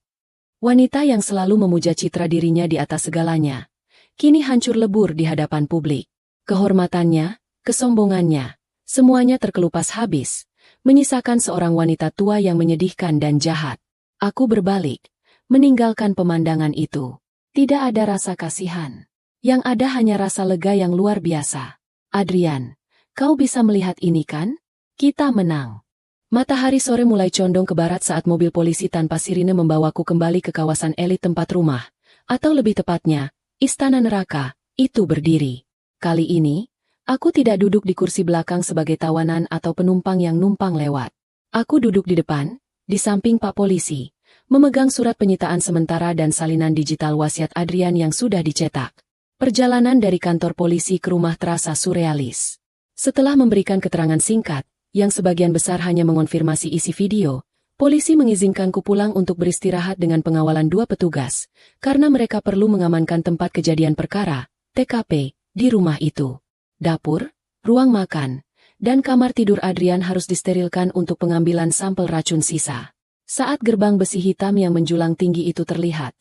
Wanita yang selalu memuja citra dirinya di atas segalanya, kini hancur lebur di hadapan publik. Kehormatannya, kesombongannya, semuanya terkelupas habis, menyisakan seorang wanita tua yang menyedihkan dan jahat. Aku berbalik, meninggalkan pemandangan itu. Tidak ada rasa kasihan. Yang ada hanya rasa lega yang luar biasa. Adrian, kau bisa melihat ini kan? Kita menang. Matahari sore mulai condong ke barat saat mobil polisi tanpa sirine membawaku kembali ke kawasan elit tempat rumah, atau lebih tepatnya, istana neraka, itu berdiri. Kali ini, aku tidak duduk di kursi belakang sebagai tawanan atau penumpang yang numpang lewat. Aku duduk di depan, di samping Pak Polisi, memegang surat penyitaan sementara dan salinan digital wasiat Adrian yang sudah dicetak. Perjalanan dari kantor polisi ke rumah terasa surrealis. Setelah memberikan keterangan singkat, yang sebagian besar hanya mengonfirmasi isi video, polisi mengizinkanku pulang untuk beristirahat dengan pengawalan 2 petugas, karena mereka perlu mengamankan tempat kejadian perkara, TKP, di rumah itu. Dapur, ruang makan, dan kamar tidur Adrian harus disterilkan untuk pengambilan sampel racun sisa. Saat gerbang besi hitam yang menjulang tinggi itu terlihat,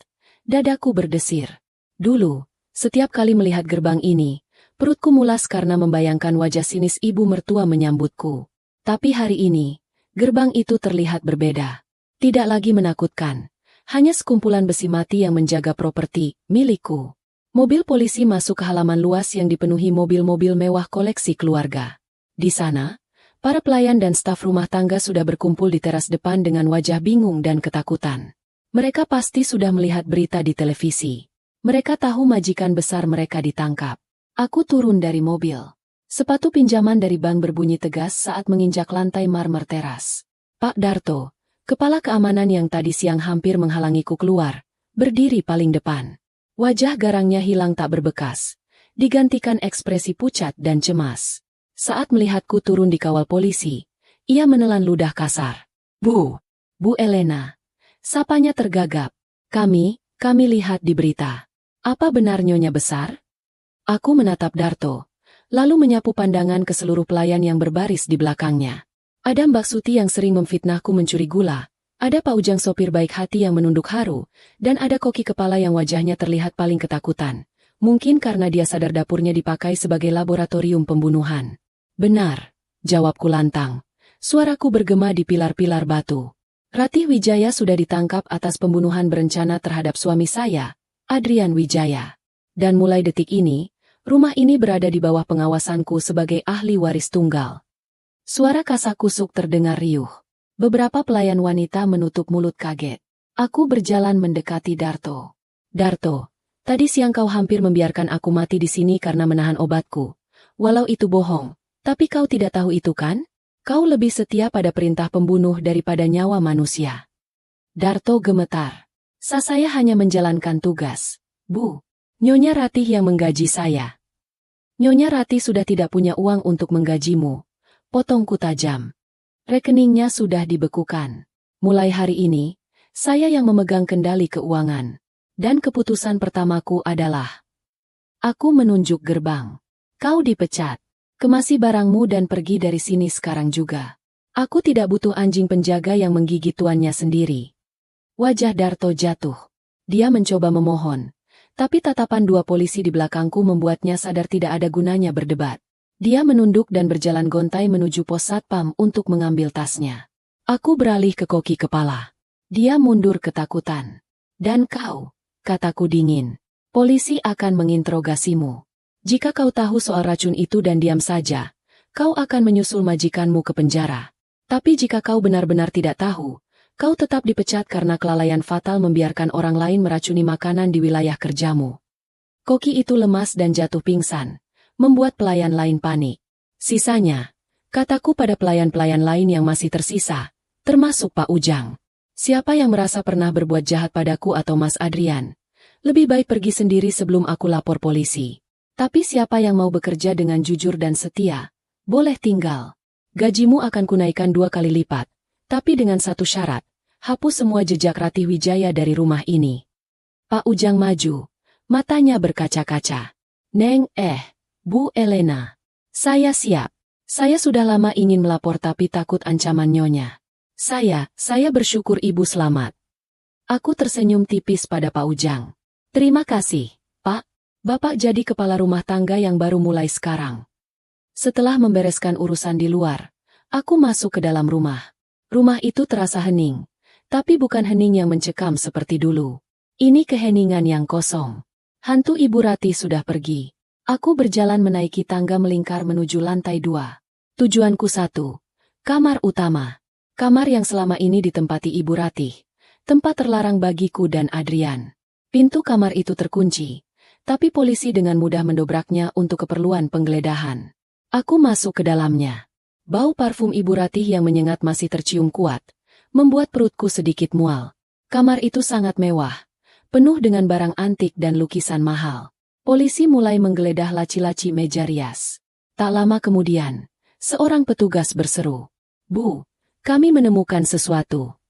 dadaku berdesir. Dulu, setiap kali melihat gerbang ini, perutku mulas karena membayangkan wajah sinis ibu mertua menyambutku. Tapi hari ini, gerbang itu terlihat berbeda. Tidak lagi menakutkan, hanya sekumpulan besi mati yang menjaga properti milikku. Mobil polisi masuk ke halaman luas yang dipenuhi mobil-mobil mewah koleksi keluarga. Di sana, para pelayan dan staf rumah tangga sudah berkumpul di teras depan dengan wajah bingung dan ketakutan. Mereka pasti sudah melihat berita di televisi. Mereka tahu majikan besar mereka ditangkap. Aku turun dari mobil. Sepatu pinjaman dari bank berbunyi tegas saat menginjak lantai marmer teras. Pak Darto, Kepala keamanan yang tadi siang hampir menghalangiku keluar, berdiri paling depan. Wajah garangnya hilang tak berbekas, digantikan ekspresi pucat dan cemas. Saat melihatku turun dikawal polisi, ia menelan ludah kasar. Bu Elena. Sapanya tergagap. Kami lihat di berita. Apa benar Nyonya besar? Aku menatap Darto, lalu menyapu pandangan ke seluruh pelayan yang berbaris di belakangnya. Ada Mbak Suti yang sering memfitnahku mencuri gula, ada Pak Ujang sopir baik hati yang menunduk haru, dan ada Koki kepala yang wajahnya terlihat paling ketakutan. Mungkin karena dia sadar dapurnya dipakai sebagai laboratorium pembunuhan. Benar, jawabku lantang. Suaraku bergema di pilar-pilar batu. Ratih Wijaya sudah ditangkap atas pembunuhan berencana terhadap suami saya, Adrian Wijaya. Dan mulai detik ini, rumah ini berada di bawah pengawasanku sebagai ahli waris tunggal. Suara kasakusuk terdengar riuh. Beberapa pelayan wanita menutup mulut kaget. Aku berjalan mendekati Darto. Darto, tadi siang kau hampir membiarkan aku mati di sini karena menahan obatku. Walau itu bohong, tapi kau tidak tahu itu kan? Kau lebih setia pada perintah pembunuh daripada nyawa manusia. Darto gemetar. Saya hanya menjalankan tugas. Bu, Nyonya Ratih yang menggaji saya. Nyonya Ratih sudah tidak punya uang untuk menggajimu. Potongku tajam. Rekeningnya sudah dibekukan. Mulai hari ini, saya yang memegang kendali keuangan. Dan keputusan pertamaku adalah... Aku menunjuk gerbang. Kau dipecat. Kemasi barangmu dan pergi dari sini sekarang juga. Aku tidak butuh anjing penjaga yang menggigit tuannya sendiri. Wajah Darto jatuh. Dia mencoba memohon. Tapi tatapan dua polisi di belakangku membuatnya sadar tidak ada gunanya berdebat. Dia menunduk dan berjalan gontai menuju pos satpam untuk mengambil tasnya. Aku beralih ke Koki kepala. Dia mundur ketakutan. Dan kau, kataku dingin. Polisi akan menginterogasimu. Jika kau tahu soal racun itu dan diam saja, kau akan menyusul majikanmu ke penjara. Tapi jika kau benar-benar tidak tahu, kau tetap dipecat karena kelalaian fatal membiarkan orang lain meracuni makanan di wilayah kerjamu. Koki itu lemas dan jatuh pingsan, membuat pelayan lain panik. Sisanya, kataku pada pelayan-pelayan lain yang masih tersisa, termasuk Pak Ujang. Siapa yang merasa pernah berbuat jahat padaku atau Mas Adrian, lebih baik pergi sendiri sebelum aku lapor polisi. Tapi siapa yang mau bekerja dengan jujur dan setia, boleh tinggal. Gajimu akan kunaikkan 2 kali lipat, tapi dengan satu syarat, hapus semua jejak Ratih Wijaya dari rumah ini. Pak Ujang maju, matanya berkaca-kaca. Bu Elena. Saya siap. Saya sudah lama ingin melapor tapi takut ancaman Nyonya. Saya bersyukur Ibu selamat. Aku tersenyum tipis pada Pak Ujang. Terima kasih, Pak. Bapak jadi kepala rumah tangga yang baru mulai sekarang. Setelah membereskan urusan di luar, aku masuk ke dalam rumah. Rumah itu terasa hening, tapi bukan hening yang mencekam seperti dulu. Ini keheningan yang kosong. Hantu Ibu Ratih sudah pergi. Aku berjalan menaiki tangga melingkar menuju lantai 2. Tujuanku 1. Kamar utama. Kamar yang selama ini ditempati Ibu Ratih. Tempat terlarang bagiku dan Adrian. Pintu kamar itu terkunci, tapi polisi dengan mudah mendobraknya untuk keperluan penggeledahan. Aku masuk ke dalamnya. Bau parfum Ibu Ratih yang menyengat masih tercium kuat, membuat perutku sedikit mual. Kamar itu sangat mewah, penuh dengan barang antik dan lukisan mahal. Polisi mulai menggeledah laci-laci meja rias. Tak lama kemudian, seorang petugas berseru, "Bu, kami menemukan sesuatu."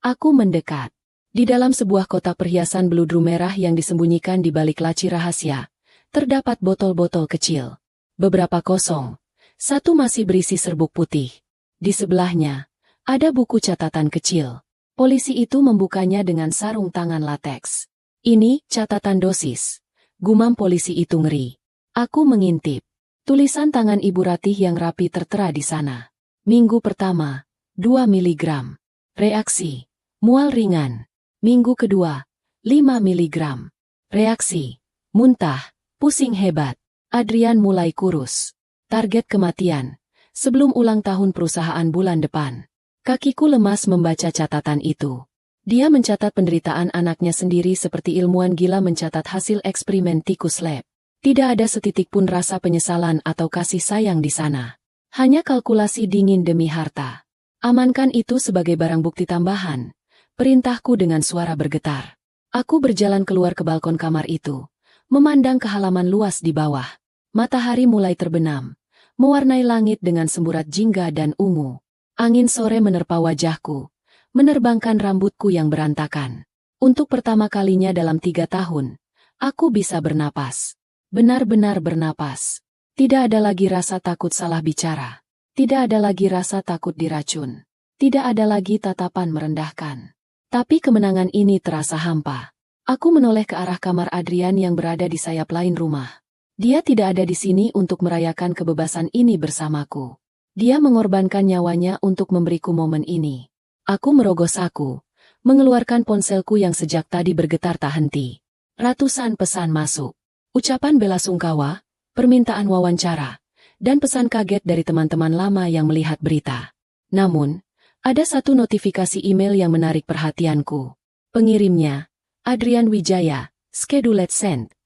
Aku mendekat. Di dalam sebuah kotak perhiasan beludru merah yang disembunyikan di balik laci rahasia, terdapat botol-botol kecil. Beberapa kosong, satu masih berisi serbuk putih. Di sebelahnya, ada buku catatan kecil. Polisi itu membukanya dengan sarung tangan lateks. "Ini catatan dosis." Gumam polisi itu ngeri. Aku mengintip. Tulisan tangan Ibu Ratih yang rapi tertera di sana. Minggu pertama, 2 mg. Reaksi, mual ringan. Minggu kedua, 5 mg. Reaksi, muntah, pusing hebat. Adrian mulai kurus. Target kematian, sebelum ulang tahun perusahaan bulan depan. Kakiku lemas membaca catatan itu. Dia mencatat penderitaan anaknya sendiri seperti ilmuwan gila mencatat hasil eksperimen tikus lab. Tidak ada setitik pun rasa penyesalan atau kasih sayang di sana. Hanya kalkulasi dingin demi harta. Amankan itu sebagai barang bukti tambahan. Perintahku dengan suara bergetar. Aku berjalan keluar ke balkon kamar itu, memandang ke halaman luas di bawah. Matahari mulai terbenam, mewarnai langit dengan semburat jingga dan ungu. Angin sore menerpa wajahku, menerbangkan rambutku yang berantakan. Untuk pertama kalinya dalam 3 tahun, aku bisa bernapas. Benar-benar bernapas. Tidak ada lagi rasa takut salah bicara. Tidak ada lagi rasa takut diracun. Tidak ada lagi tatapan merendahkan. Tapi kemenangan ini terasa hampa. Aku menoleh ke arah kamar Adrian yang berada di sayap lain rumah. Dia tidak ada di sini untuk merayakan kebebasan ini bersamaku. Dia mengorbankan nyawanya untuk memberiku momen ini. Aku merogoh saku, mengeluarkan ponselku yang sejak tadi bergetar tak henti. Ratusan pesan masuk. Ucapan bela sungkawa, permintaan wawancara, dan pesan kaget dari teman-teman lama yang melihat berita. Namun, ada satu notifikasi email yang menarik perhatianku. Pengirimnya, Adrian Wijaya, scheduled sent.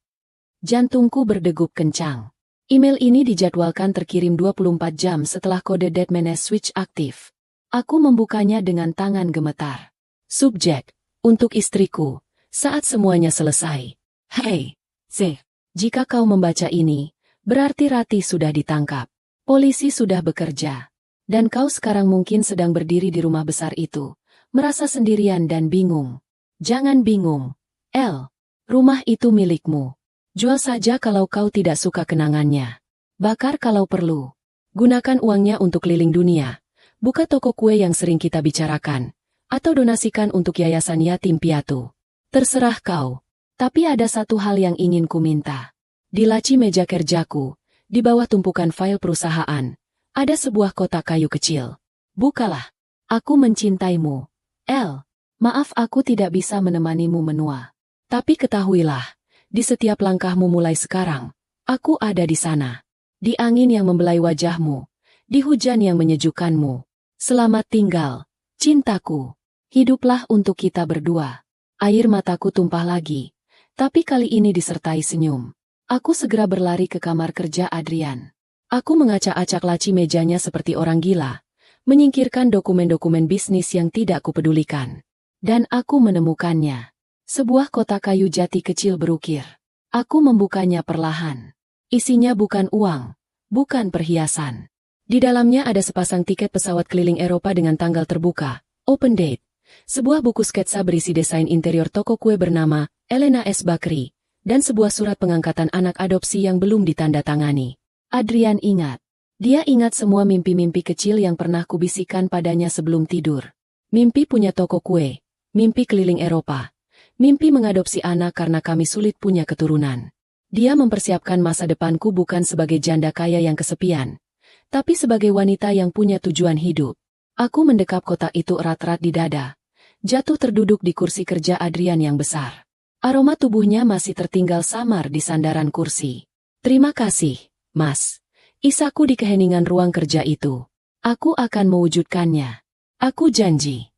Jantungku berdegup kencang. Email ini dijadwalkan terkirim 24 jam setelah kode dead menace switch aktif. Aku membukanya dengan tangan gemetar. Subjek, untuk istriku, saat semuanya selesai. Hei, Z, jika kau membaca ini, berarti Rati sudah ditangkap. Polisi sudah bekerja. Dan kau sekarang mungkin sedang berdiri di rumah besar itu, merasa sendirian dan bingung. Jangan bingung, El. Rumah itu milikmu. Jual saja kalau kau tidak suka kenangannya. Bakar kalau perlu. Gunakan uangnya untuk keliling dunia. Buka toko kue yang sering kita bicarakan. Atau donasikan untuk yayasan yatim piatu. Terserah kau. Tapi ada satu hal yang ingin ku minta. Di laci meja kerjaku, di bawah tumpukan file perusahaan, ada sebuah kotak kayu kecil. Bukalah. Aku mencintaimu. El. Maaf aku tidak bisa menemanimu menua. Tapi ketahuilah. Di setiap langkahmu mulai sekarang, aku ada di sana. Di angin yang membelai wajahmu, di hujan yang menyejukkanmu. Selamat tinggal, cintaku. Hiduplah untuk kita berdua. Air mataku tumpah lagi, tapi kali ini disertai senyum. Aku segera berlari ke kamar kerja Adrian. Aku mengacak-acak laci mejanya seperti orang gila, menyingkirkan dokumen-dokumen bisnis yang tidak kupedulikan. Dan aku menemukannya. Sebuah kotak kayu jati kecil berukir. Aku membukanya perlahan. Isinya bukan uang, bukan perhiasan. Di dalamnya ada sepasang tiket pesawat keliling Eropa dengan tanggal terbuka, open date. Sebuah buku sketsa berisi desain interior toko kue bernama Elena S. Bakri, dan sebuah surat pengangkatan anak adopsi yang belum ditandatangani. Adrian ingat. Dia ingat semua mimpi-mimpi kecil yang pernah kubisikkan padanya sebelum tidur. Mimpi punya toko kue, mimpi keliling Eropa. Mimpi mengadopsi anak karena kami sulit punya keturunan. Dia mempersiapkan masa depanku bukan sebagai janda kaya yang kesepian, tapi sebagai wanita yang punya tujuan hidup. Aku mendekap kotak itu erat-erat di dada, jatuh terduduk di kursi kerja Adrian yang besar. Aroma tubuhnya masih tertinggal samar di sandaran kursi. Terima kasih, Mas. Isaku di keheningan ruang kerja itu. Aku akan mewujudkannya. Aku janji.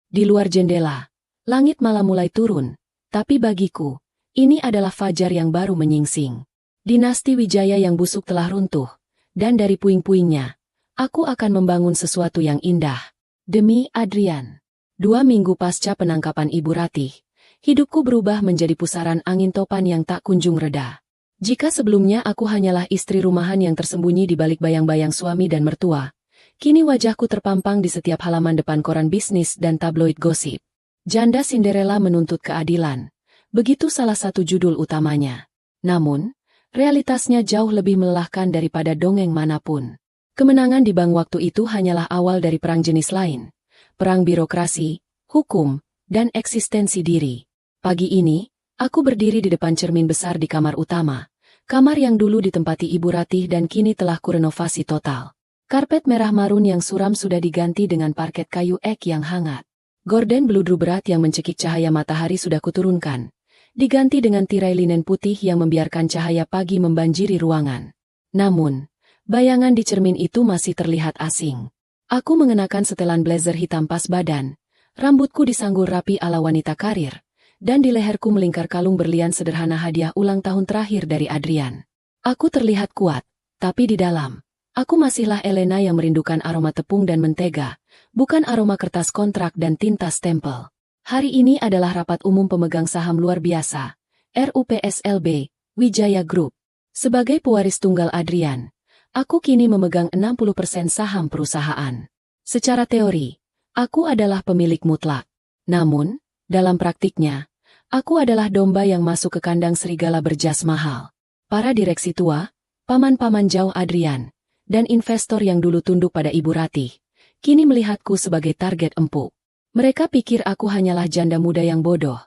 Di luar jendela, langit malah mulai turun, tapi bagiku, ini adalah fajar yang baru menyingsing. Dinasti Wijaya yang busuk telah runtuh, dan dari puing-puingnya, aku akan membangun sesuatu yang indah. Demi Adrian. 2 minggu pasca penangkapan Ibu Ratih, hidupku berubah menjadi pusaran angin topan yang tak kunjung reda. Jika sebelumnya aku hanyalah istri rumahan yang tersembunyi di balik bayang-bayang suami dan mertua, kini wajahku terpampang di setiap halaman depan koran bisnis dan tabloid gosip. Janda Cinderella menuntut keadilan. Begitu salah satu judul utamanya. Namun, realitasnya jauh lebih melelahkan daripada dongeng manapun. Kemenangan di bank waktu itu hanyalah awal dari perang jenis lain. Perang birokrasi, hukum, dan eksistensi diri. Pagi ini, aku berdiri di depan cermin besar di kamar utama. Kamar yang dulu ditempati Ibu Ratih dan kini telah kurenovasi total. Karpet merah marun yang suram sudah diganti dengan parket kayu ek yang hangat. Gorden beludru berat yang mencekik cahaya matahari sudah kuturunkan, diganti dengan tirai linen putih yang membiarkan cahaya pagi membanjiri ruangan. Namun, bayangan di cermin itu masih terlihat asing. Aku mengenakan setelan blazer hitam pas badan, rambutku disanggul rapi ala wanita karir, dan di leherku melingkar kalung berlian sederhana hadiah ulang tahun terakhir dari Adrian. Aku terlihat kuat, tapi di dalam, Aku masihlah Elena yang merindukan aroma tepung dan mentega, bukan aroma kertas kontrak dan tinta stempel. Hari ini adalah rapat umum pemegang saham luar biasa, RUPSLB, Wijaya Group. Sebagai pewaris tunggal Adrian, aku kini memegang 60% saham perusahaan. Secara teori, aku adalah pemilik mutlak. Namun, dalam praktiknya, aku adalah domba yang masuk ke kandang serigala berjas mahal. Para direksi tua, paman-paman jauh Adrian, dan investor yang dulu tunduk pada Ibu Ratih, kini melihatku sebagai target empuk. Mereka pikir aku hanyalah janda muda yang bodoh,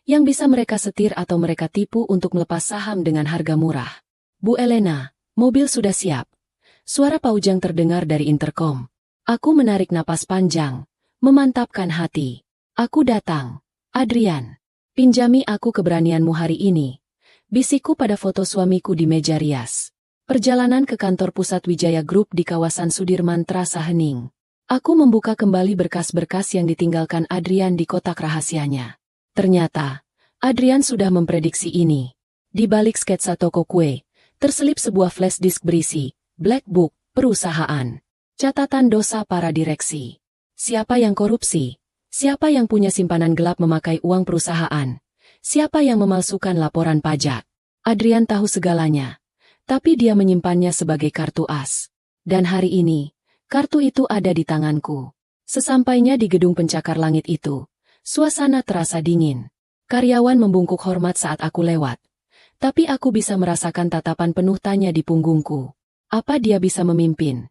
yang bisa mereka setir atau mereka tipu untuk melepas saham dengan harga murah. Bu Elena, mobil sudah siap. Suara Paujang terdengar dari interkom. Aku menarik napas panjang, memantapkan hati. Aku datang. Adrian, pinjami aku keberanianmu hari ini. Bisikku pada foto suamiku di meja rias. Perjalanan ke kantor pusat Wijaya Group di kawasan Sudirman terasa hening. Aku membuka kembali berkas-berkas yang ditinggalkan Adrian di kotak rahasianya. Ternyata, Adrian sudah memprediksi ini. Di balik sketsa toko kue, terselip sebuah flash disk berisi Black Book perusahaan. Catatan dosa para direksi. Siapa yang korupsi? Siapa yang punya simpanan gelap memakai uang perusahaan? Siapa yang memalsukan laporan pajak? Adrian tahu segalanya. Tapi dia menyimpannya sebagai kartu as. Dan hari ini, kartu itu ada di tanganku. Sesampainya di gedung pencakar langit itu, suasana terasa dingin. Karyawan membungkuk hormat saat aku lewat. Tapi aku bisa merasakan tatapan penuh tanya di punggungku. Apa dia bisa memimpin?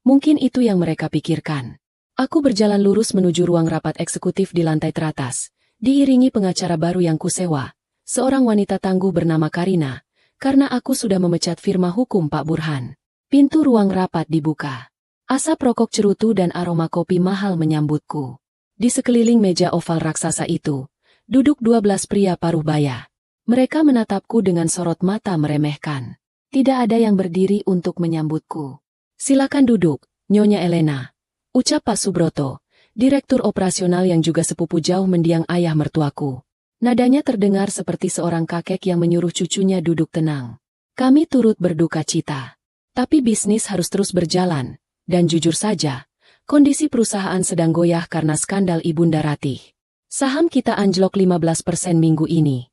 Mungkin itu yang mereka pikirkan. Aku berjalan lurus menuju ruang rapat eksekutif di lantai teratas, diiringi pengacara baru yang kusewa, seorang wanita tangguh bernama Karina. Karena aku sudah memecat firma hukum Pak Burhan. Pintu ruang rapat dibuka. Asap rokok cerutu dan aroma kopi mahal menyambutku. Di sekeliling meja oval raksasa itu, duduk 12 pria paruh baya. Mereka menatapku dengan sorot mata meremehkan. Tidak ada yang berdiri untuk menyambutku. Silakan duduk, Nyonya Elena. Ucap Pak Subroto, direktur operasional yang juga sepupu jauh mendiang ayah mertuaku. Nadanya terdengar seperti seorang kakek yang menyuruh cucunya duduk tenang. Kami turut berduka cita. Tapi bisnis harus terus berjalan, dan jujur saja, kondisi perusahaan sedang goyah karena skandal Ibunda Ratih. Saham kita anjlok 15% minggu ini.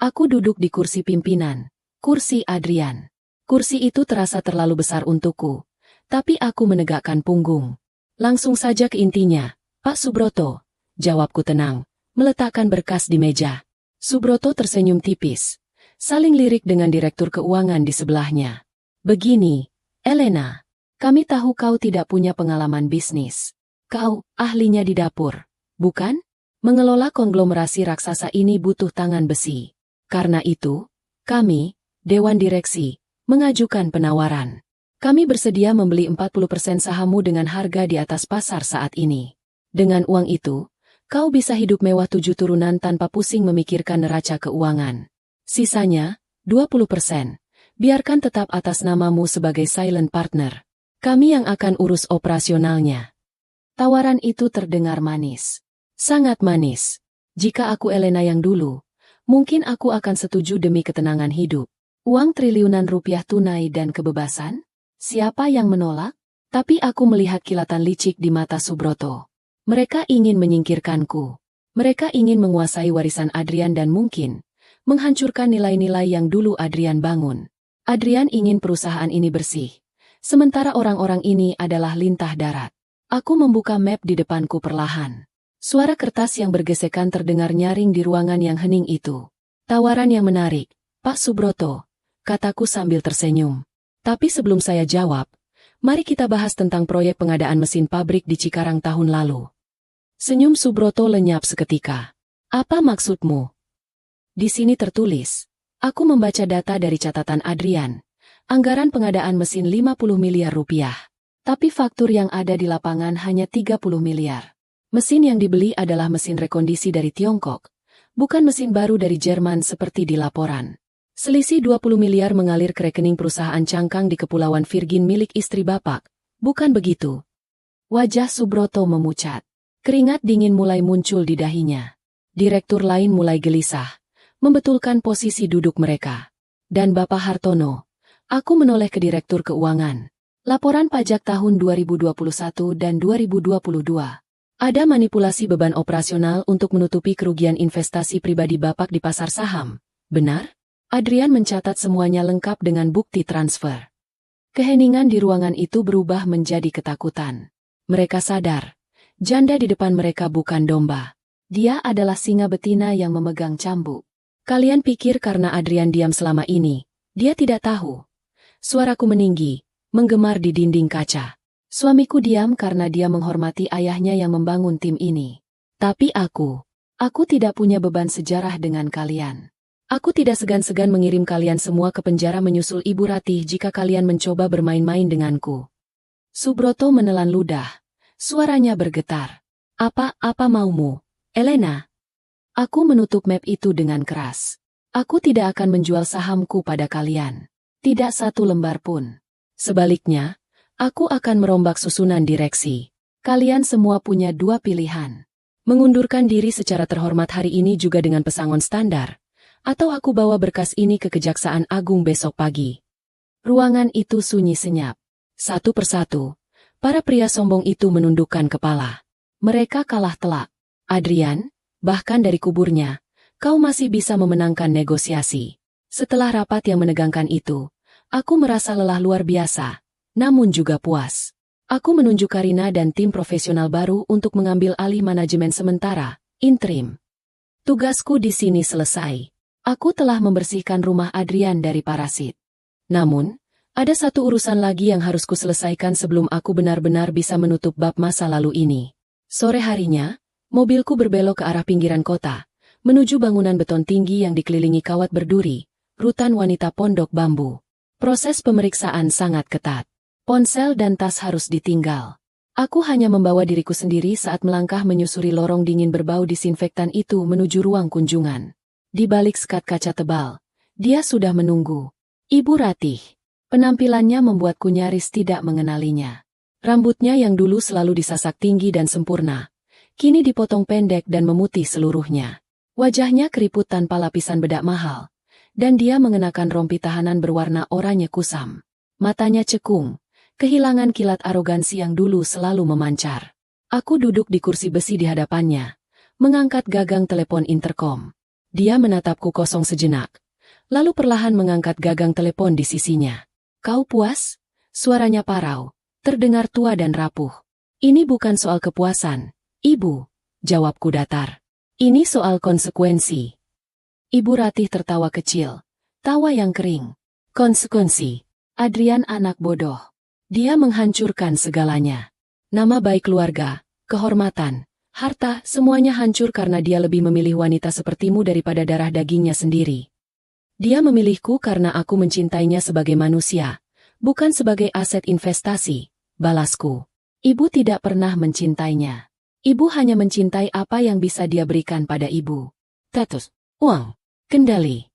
Aku duduk di kursi pimpinan, kursi Adrian. Kursi itu terasa terlalu besar untukku, tapi aku menegakkan punggung. Langsung saja ke intinya, Pak Subroto, jawabku tenang. Meletakkan berkas di meja. Subroto tersenyum tipis, saling lirik dengan direktur keuangan di sebelahnya. Begini, Elena, kami tahu kau tidak punya pengalaman bisnis. Kau, ahlinya di dapur, bukan? Mengelola konglomerasi raksasa ini butuh tangan besi. Karena itu, kami, Dewan Direksi, mengajukan penawaran. Kami bersedia membeli 40% sahammu dengan harga di atas pasar saat ini. Dengan uang itu, kau bisa hidup mewah 7 turunan tanpa pusing memikirkan neraca keuangan. Sisanya, 20%. Biarkan tetap atas namamu sebagai silent partner. Kami yang akan urus operasionalnya. Tawaran itu terdengar manis. Sangat manis. Jika aku Elena yang dulu, mungkin aku akan setuju demi ketenangan hidup. Uang triliunan rupiah tunai dan kebebasan? Siapa yang menolak? Tapi aku melihat kilatan licik di mata Subroto. Mereka ingin menyingkirkanku. Mereka ingin menguasai warisan Adrian dan mungkin menghancurkan nilai-nilai yang dulu Adrian bangun. Adrian ingin perusahaan ini bersih. Sementara orang-orang ini adalah lintah darat. Aku membuka map di depanku perlahan. Suara kertas yang bergesekan terdengar nyaring di ruangan yang hening itu. Tawaran yang menarik, Pak Subroto, kataku sambil tersenyum. Tapi sebelum saya jawab, mari kita bahas tentang proyek pengadaan mesin pabrik di Cikarang tahun lalu. Senyum Subroto lenyap seketika. Apa maksudmu? Di sini tertulis, aku membaca data dari catatan Adrian. Anggaran pengadaan mesin 50 miliar rupiah. Tapi faktur yang ada di lapangan hanya 30 miliar. Mesin yang dibeli adalah mesin rekondisi dari Tiongkok, bukan mesin baru dari Jerman seperti di laporan. Selisih 20 miliar mengalir ke rekening perusahaan cangkang di Kepulauan Virgin milik istri Bapak. Bukan begitu? Wajah Subroto memucat. Keringat dingin mulai muncul di dahinya. Direktur lain mulai gelisah, membetulkan posisi duduk mereka. Dan Bapak Hartono, aku menoleh ke direktur keuangan. Laporan pajak tahun 2021 dan 2022. Ada manipulasi beban operasional untuk menutupi kerugian investasi pribadi Bapak di pasar saham. Benar? Adrian mencatat semuanya lengkap dengan bukti transfer. Keheningan di ruangan itu berubah menjadi ketakutan. Mereka sadar, janda di depan mereka bukan domba. Dia adalah singa betina yang memegang cambuk. Kalian pikir karena Adrian diam selama ini, dia tidak tahu. Suaraku meninggi, menggemar di dinding kaca. Suamiku diam karena dia menghormati ayahnya yang membangun tim ini. Tapi aku tidak punya beban sejarah dengan kalian. Aku tidak segan-segan mengirim kalian semua ke penjara menyusul Ibu Ratih jika kalian mencoba bermain-main denganku. Subroto menelan ludah. Suaranya bergetar. Apa maumu, Elena? Aku menutup map itu dengan keras. Aku tidak akan menjual sahamku pada kalian. Tidak satu lembar pun. Sebaliknya, aku akan merombak susunan direksi. Kalian semua punya dua pilihan. Mengundurkan diri secara terhormat hari ini juga dengan pesangon standar. Atau aku bawa berkas ini ke Kejaksaan Agung besok pagi. Ruangan itu sunyi senyap. Satu persatu, para pria sombong itu menundukkan kepala. Mereka kalah telak. Adrian, bahkan dari kuburnya, kau masih bisa memenangkan negosiasi. Setelah rapat yang menegangkan itu, aku merasa lelah luar biasa, namun juga puas. Aku menunjuk Karina dan tim profesional baru untuk mengambil alih manajemen sementara, interim. Tugasku di sini selesai. Aku telah membersihkan rumah Adrian dari parasit. Namun, ada satu urusan lagi yang harus kuselesaikan sebelum aku benar-benar bisa menutup bab masa lalu ini. Sore harinya, mobilku berbelok ke arah pinggiran kota, menuju bangunan beton tinggi yang dikelilingi kawat berduri, rutan wanita pondok bambu. Proses pemeriksaan sangat ketat. Ponsel dan tas harus ditinggal. Aku hanya membawa diriku sendiri saat melangkah menyusuri lorong dingin berbau disinfektan itu menuju ruang kunjungan. Di balik sekat kaca tebal, dia sudah menunggu. Ibu Ratih. Penampilannya membuatku nyaris tidak mengenalinya. Rambutnya yang dulu selalu disasak tinggi dan sempurna, kini dipotong pendek dan memutih seluruhnya. Wajahnya keriput tanpa lapisan bedak mahal, dan dia mengenakan rompi tahanan berwarna oranye kusam. Matanya cekung, kehilangan kilat arogansi yang dulu selalu memancar. Aku duduk di kursi besi di hadapannya, mengangkat gagang telepon interkom. Dia menatapku kosong sejenak, lalu perlahan mengangkat gagang telepon di sisinya. Kau puas? Suaranya parau, terdengar tua dan rapuh. Ini bukan soal kepuasan, Ibu, jawabku datar. Ini soal konsekuensi. Ibu Ratih tertawa kecil, tawa yang kering. Konsekuensi. Adrian anak bodoh. Dia menghancurkan segalanya. Nama baik keluarga, kehormatan, harta, semuanya hancur karena dia lebih memilih wanita sepertimu daripada darah dagingnya sendiri. Dia memilihku karena aku mencintainya sebagai manusia, bukan sebagai aset investasi, balasku. Ibu tidak pernah mencintainya. Ibu hanya mencintai apa yang bisa dia berikan pada ibu. Status, uang, kendali.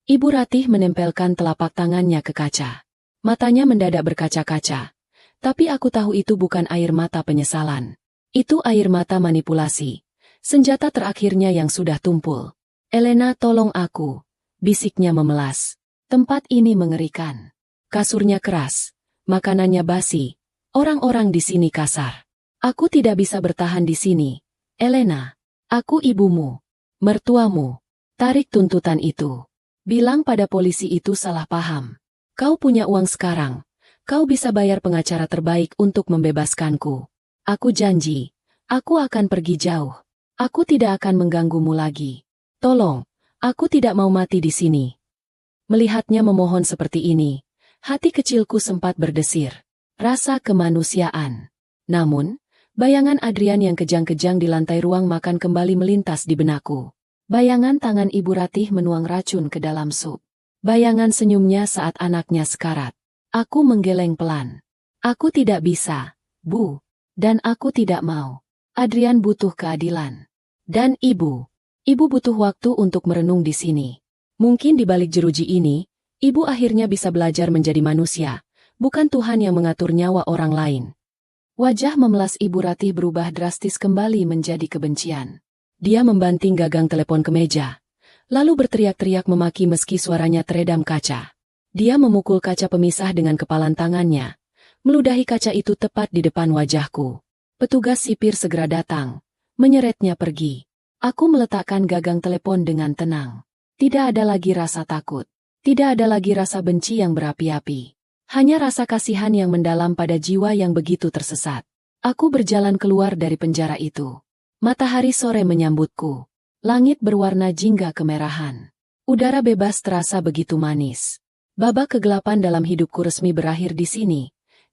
Ibu Ratih menempelkan telapak tangannya ke kaca. Matanya mendadak berkaca-kaca. Tapi aku tahu itu bukan air mata penyesalan. Itu air mata manipulasi. Senjata terakhirnya yang sudah tumpul. Elena, tolong aku, bisiknya memelas. Tempat ini mengerikan. Kasurnya keras, makanannya basi, orang-orang di sini kasar. Aku tidak bisa bertahan di sini. Elena, aku ibumu, mertuamu. Tarik tuntutan itu. Bilang pada polisi itu salah paham. Kau punya uang sekarang. Kau bisa bayar pengacara terbaik untuk membebaskanku. Aku janji, aku akan pergi jauh. Aku tidak akan mengganggumu lagi. Tolong, aku tidak mau mati di sini. Melihatnya memohon seperti ini, hati kecilku sempat berdesir. Rasa kemanusiaan. Namun, bayangan Adrian yang kejang-kejang di lantai ruang makan kembali melintas di benakku. Bayangan tangan Ibu Ratih menuang racun ke dalam sup. Bayangan senyumnya saat anaknya sekarat. Aku menggeleng pelan. Aku tidak bisa, Bu. Dan aku tidak mau. Adrian butuh keadilan. Dan ibu butuh waktu untuk merenung di sini. Mungkin di balik jeruji ini, ibu akhirnya bisa belajar menjadi manusia, bukan Tuhan yang mengatur nyawa orang lain. Wajah memelas Ibu Ratih berubah drastis kembali menjadi kebencian. Dia membanting gagang telepon ke meja, lalu berteriak-teriak memaki meski suaranya teredam kaca. Dia memukul kaca pemisah dengan kepalan tangannya, meludahi kaca itu tepat di depan wajahku. Petugas sipir segera datang, menyeretnya pergi. Aku meletakkan gagang telepon dengan tenang. Tidak ada lagi rasa takut. Tidak ada lagi rasa benci yang berapi-api. Hanya rasa kasihan yang mendalam pada jiwa yang begitu tersesat. Aku berjalan keluar dari penjara itu. Matahari sore menyambutku. Langit berwarna jingga kemerahan. Udara bebas terasa begitu manis. Babak kegelapan dalam hidupku resmi berakhir di sini,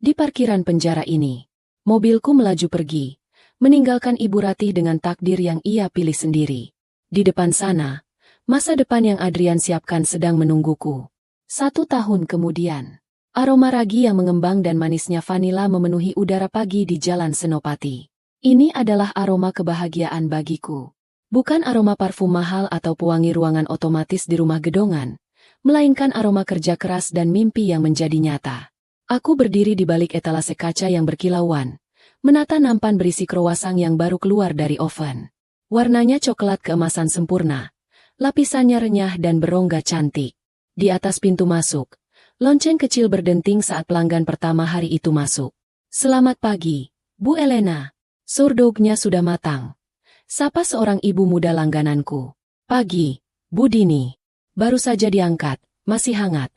di parkiran penjara ini. Mobilku melaju pergi, meninggalkan Ibu Ratih dengan takdir yang ia pilih sendiri. Di depan sana, masa depan yang Adrian siapkan sedang menungguku. 1 tahun kemudian, aroma ragi yang mengembang dan manisnya vanila memenuhi udara pagi di Jalan Senopati. Ini adalah aroma kebahagiaan bagiku. Bukan aroma parfum mahal atau pewangi ruangan otomatis di rumah gedongan, melainkan aroma kerja keras dan mimpi yang menjadi nyata. Aku berdiri di balik etalase kaca yang berkilauan, menata nampan berisi kroasang yang baru keluar dari oven. Warnanya coklat keemasan sempurna, lapisannya renyah dan berongga cantik. Di atas pintu masuk, lonceng kecil berdenting saat pelanggan pertama hari itu masuk. "Selamat pagi, Bu Elena." Sourdoughnya sudah matang. Sapa seorang ibu muda langgananku. "Pagi, Bu Dini." "Baru saja diangkat, masih hangat."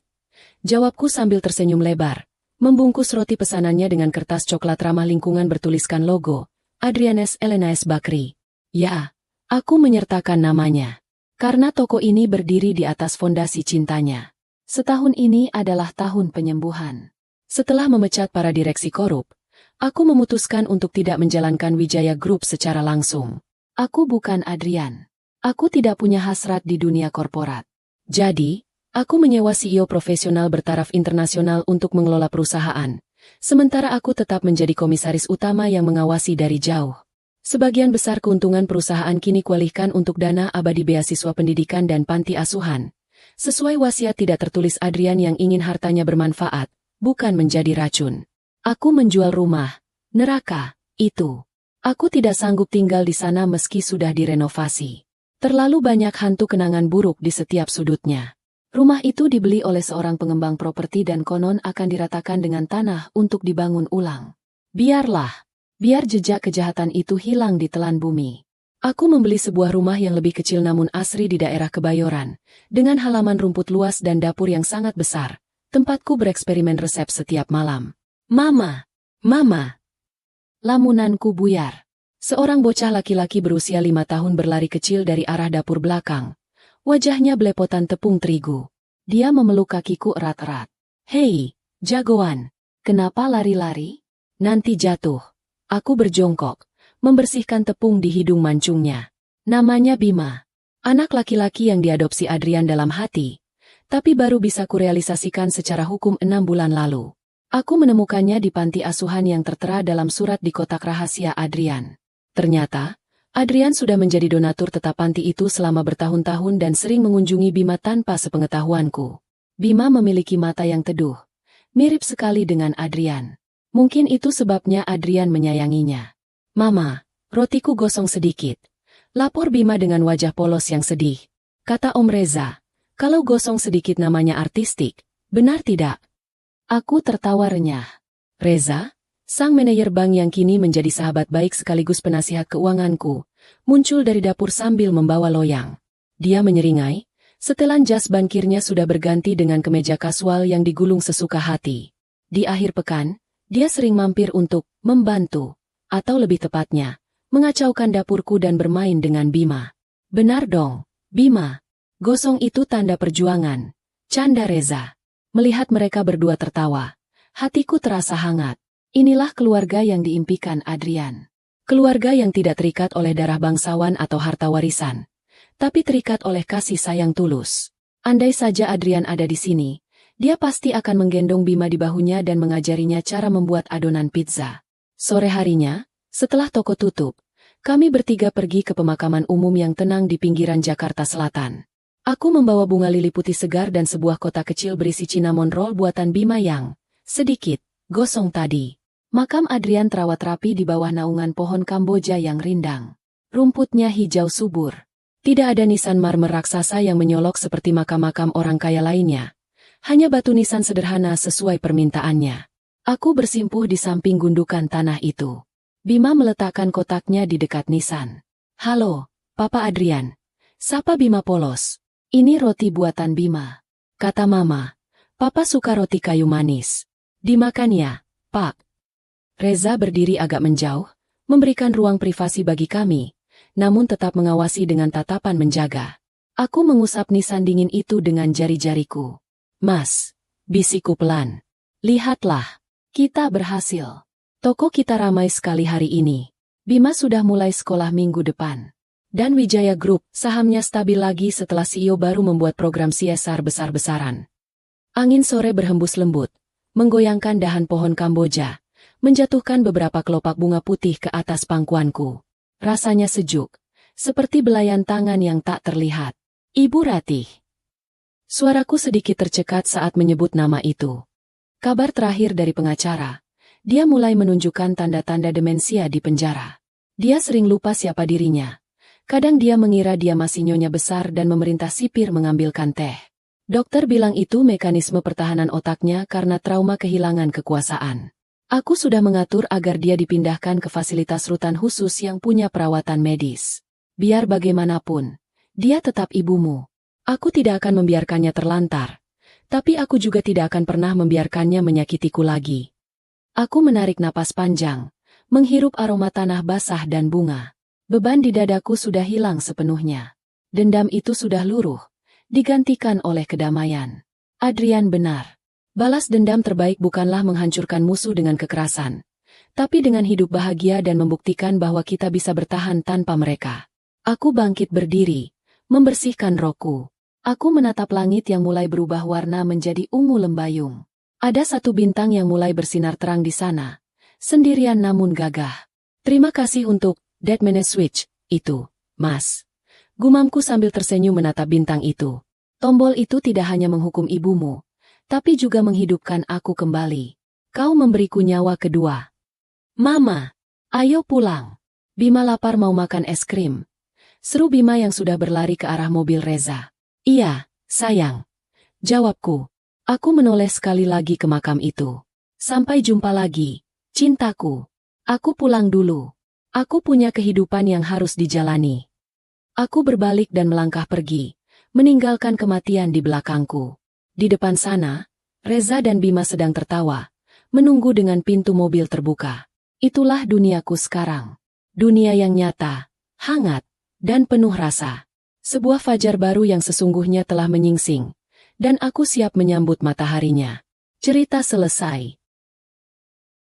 Jawabku sambil tersenyum lebar. Membungkus roti pesanannya dengan kertas coklat ramah lingkungan bertuliskan logo, Adrianes Elenaes Bakri. Ya, aku menyertakan namanya. Karena toko ini berdiri di atas fondasi cintanya. Setahun ini adalah tahun penyembuhan. Setelah memecat para direksi korup, aku memutuskan untuk tidak menjalankan Wijaya Group secara langsung. Aku bukan Adrian. Aku tidak punya hasrat di dunia korporat. Jadi, aku menyewa CEO profesional bertaraf internasional untuk mengelola perusahaan, sementara aku tetap menjadi komisaris utama yang mengawasi dari jauh. Sebagian besar keuntungan perusahaan kini kualihkan untuk dana abadi beasiswa pendidikan dan panti asuhan. Sesuai wasiat tidak tertulis Adrian yang ingin hartanya bermanfaat, bukan menjadi racun. Aku menjual rumah, neraka, itu. Aku tidak sanggup tinggal di sana meski sudah direnovasi. Terlalu banyak hantu kenangan buruk di setiap sudutnya. Rumah itu dibeli oleh seorang pengembang properti dan konon akan diratakan dengan tanah untuk dibangun ulang. Biarlah. Biar jejak kejahatan itu hilang di telan bumi. Aku membeli sebuah rumah yang lebih kecil namun asri di daerah Kebayoran, dengan halaman rumput luas dan dapur yang sangat besar, tempatku bereksperimen resep setiap malam. "Mama! Mama!" Lamunanku buyar. Seorang bocah laki-laki berusia 5 tahun berlari kecil dari arah dapur belakang. Wajahnya belepotan tepung terigu. Dia memeluk kakiku erat-erat. "Hei, jagoan, kenapa lari-lari? Nanti jatuh." Aku berjongkok, membersihkan tepung di hidung mancungnya. Namanya Bima. Anak laki-laki yang diadopsi Adrian dalam hati, tapi baru bisa kurealisasikan secara hukum 6 bulan lalu. Aku menemukannya di panti asuhan yang tertera dalam surat di kotak rahasia Adrian. Ternyata, Adrian sudah menjadi donatur tetap panti itu selama bertahun-tahun dan sering mengunjungi Bima tanpa sepengetahuanku. Bima memiliki mata yang teduh, mirip sekali dengan Adrian. Mungkin itu sebabnya Adrian menyayanginya. "Mama, rotiku gosong sedikit," lapor Bima dengan wajah polos yang sedih. Kata Om Reza, "Kalau gosong sedikit namanya artistik, benar tidak?" Aku tertawa renyah. Reza, sang manajer bank yang kini menjadi sahabat baik sekaligus penasihat keuanganku, muncul dari dapur sambil membawa loyang. Dia menyeringai, setelan jas bankirnya sudah berganti dengan kemeja kasual yang digulung sesuka hati. Di akhir pekan, dia sering mampir untuk membantu, atau lebih tepatnya, mengacaukan dapurku dan bermain dengan Bima. "Benar dong, Bima. Gosong itu tanda perjuangan," canda Reza. Melihat mereka berdua tertawa, hatiku terasa hangat. Inilah keluarga yang diimpikan Adrian. Keluarga yang tidak terikat oleh darah bangsawan atau harta warisan, tapi terikat oleh kasih sayang tulus. Andai saja Adrian ada di sini, dia pasti akan menggendong Bima di bahunya dan mengajarinya cara membuat adonan pizza. Sore harinya, setelah toko tutup, kami bertiga pergi ke pemakaman umum yang tenang di pinggiran Jakarta Selatan. Aku membawa bunga lili putih segar dan sebuah kotak kecil berisi cinnamon roll buatan Bima yang sedikit gosong tadi. Makam Adrian terawat rapi di bawah naungan pohon Kamboja yang rindang. Rumputnya hijau subur. Tidak ada nisan marmer raksasa yang menyolok seperti makam-makam orang kaya lainnya. Hanya batu nisan sederhana sesuai permintaannya. Aku bersimpuh di samping gundukan tanah itu. Bima meletakkan kotaknya di dekat nisan. Halo, Papa Adrian. Sapa Bima polos. Ini roti buatan Bima. Kata Mama. Papa suka roti kayu manis. Dimakan ya, Pak. Reza berdiri agak menjauh, memberikan ruang privasi bagi kami, namun tetap mengawasi dengan tatapan menjaga. Aku mengusap nisan dingin itu dengan jari-jariku. Mas, bisikku pelan. Lihatlah, kita berhasil. Toko kita ramai sekali hari ini. Bima sudah mulai sekolah minggu depan. Dan Wijaya Group, sahamnya stabil lagi setelah CEO baru membuat program CSR besar-besaran. Angin sore berhembus lembut, menggoyangkan dahan pohon Kamboja, menjatuhkan beberapa kelopak bunga putih ke atas pangkuanku. Rasanya sejuk, seperti belayan tangan yang tak terlihat. Ibu Ratih. Suaraku sedikit tercekat saat menyebut nama itu. Kabar terakhir dari pengacara, dia mulai menunjukkan tanda-tanda demensia di penjara. Dia sering lupa siapa dirinya. Kadang dia mengira dia masih nyonya besar dan memerintah sipir mengambilkan teh. Dokter bilang itu mekanisme pertahanan otaknya karena trauma kehilangan kekuasaan. Aku sudah mengatur agar dia dipindahkan ke fasilitas rutan khusus yang punya perawatan medis. Biar bagaimanapun, dia tetap ibumu. Aku tidak akan membiarkannya terlantar. Tapi aku juga tidak akan pernah membiarkannya menyakitiku lagi. Aku menarik napas panjang, menghirup aroma tanah basah dan bunga. Beban di dadaku sudah hilang sepenuhnya. Dendam itu sudah luruh, digantikan oleh kedamaian. Adrian benar. Balas dendam terbaik bukanlah menghancurkan musuh dengan kekerasan, tapi dengan hidup bahagia dan membuktikan bahwa kita bisa bertahan tanpa mereka. Aku bangkit berdiri, membersihkan rokku. Aku menatap langit yang mulai berubah warna menjadi ungu lembayung. Ada satu bintang yang mulai bersinar terang di sana, sendirian namun gagah. Terima kasih untuk Dead Man's Switch, itu, Mas. Gumamku sambil tersenyum menatap bintang itu. Tombol itu tidak hanya menghukum ibumu, tapi juga menghidupkan aku kembali. Kau memberiku nyawa kedua. Mama, ayo pulang. Bima lapar mau makan es krim. Seru Bima yang sudah berlari ke arah mobil Reza. Iya, sayang. Jawabku. Aku menoleh sekali lagi ke makam itu. Sampai jumpa lagi, cintaku. Aku pulang dulu. Aku punya kehidupan yang harus dijalani. Aku berbalik dan melangkah pergi, meninggalkan kematian di belakangku. Di depan sana, Reza dan Bima sedang tertawa, menunggu dengan pintu mobil terbuka. Itulah duniaku sekarang. Dunia yang nyata, hangat, dan penuh rasa. Sebuah fajar baru yang sesungguhnya telah menyingsing, dan aku siap menyambut mataharinya. Cerita selesai.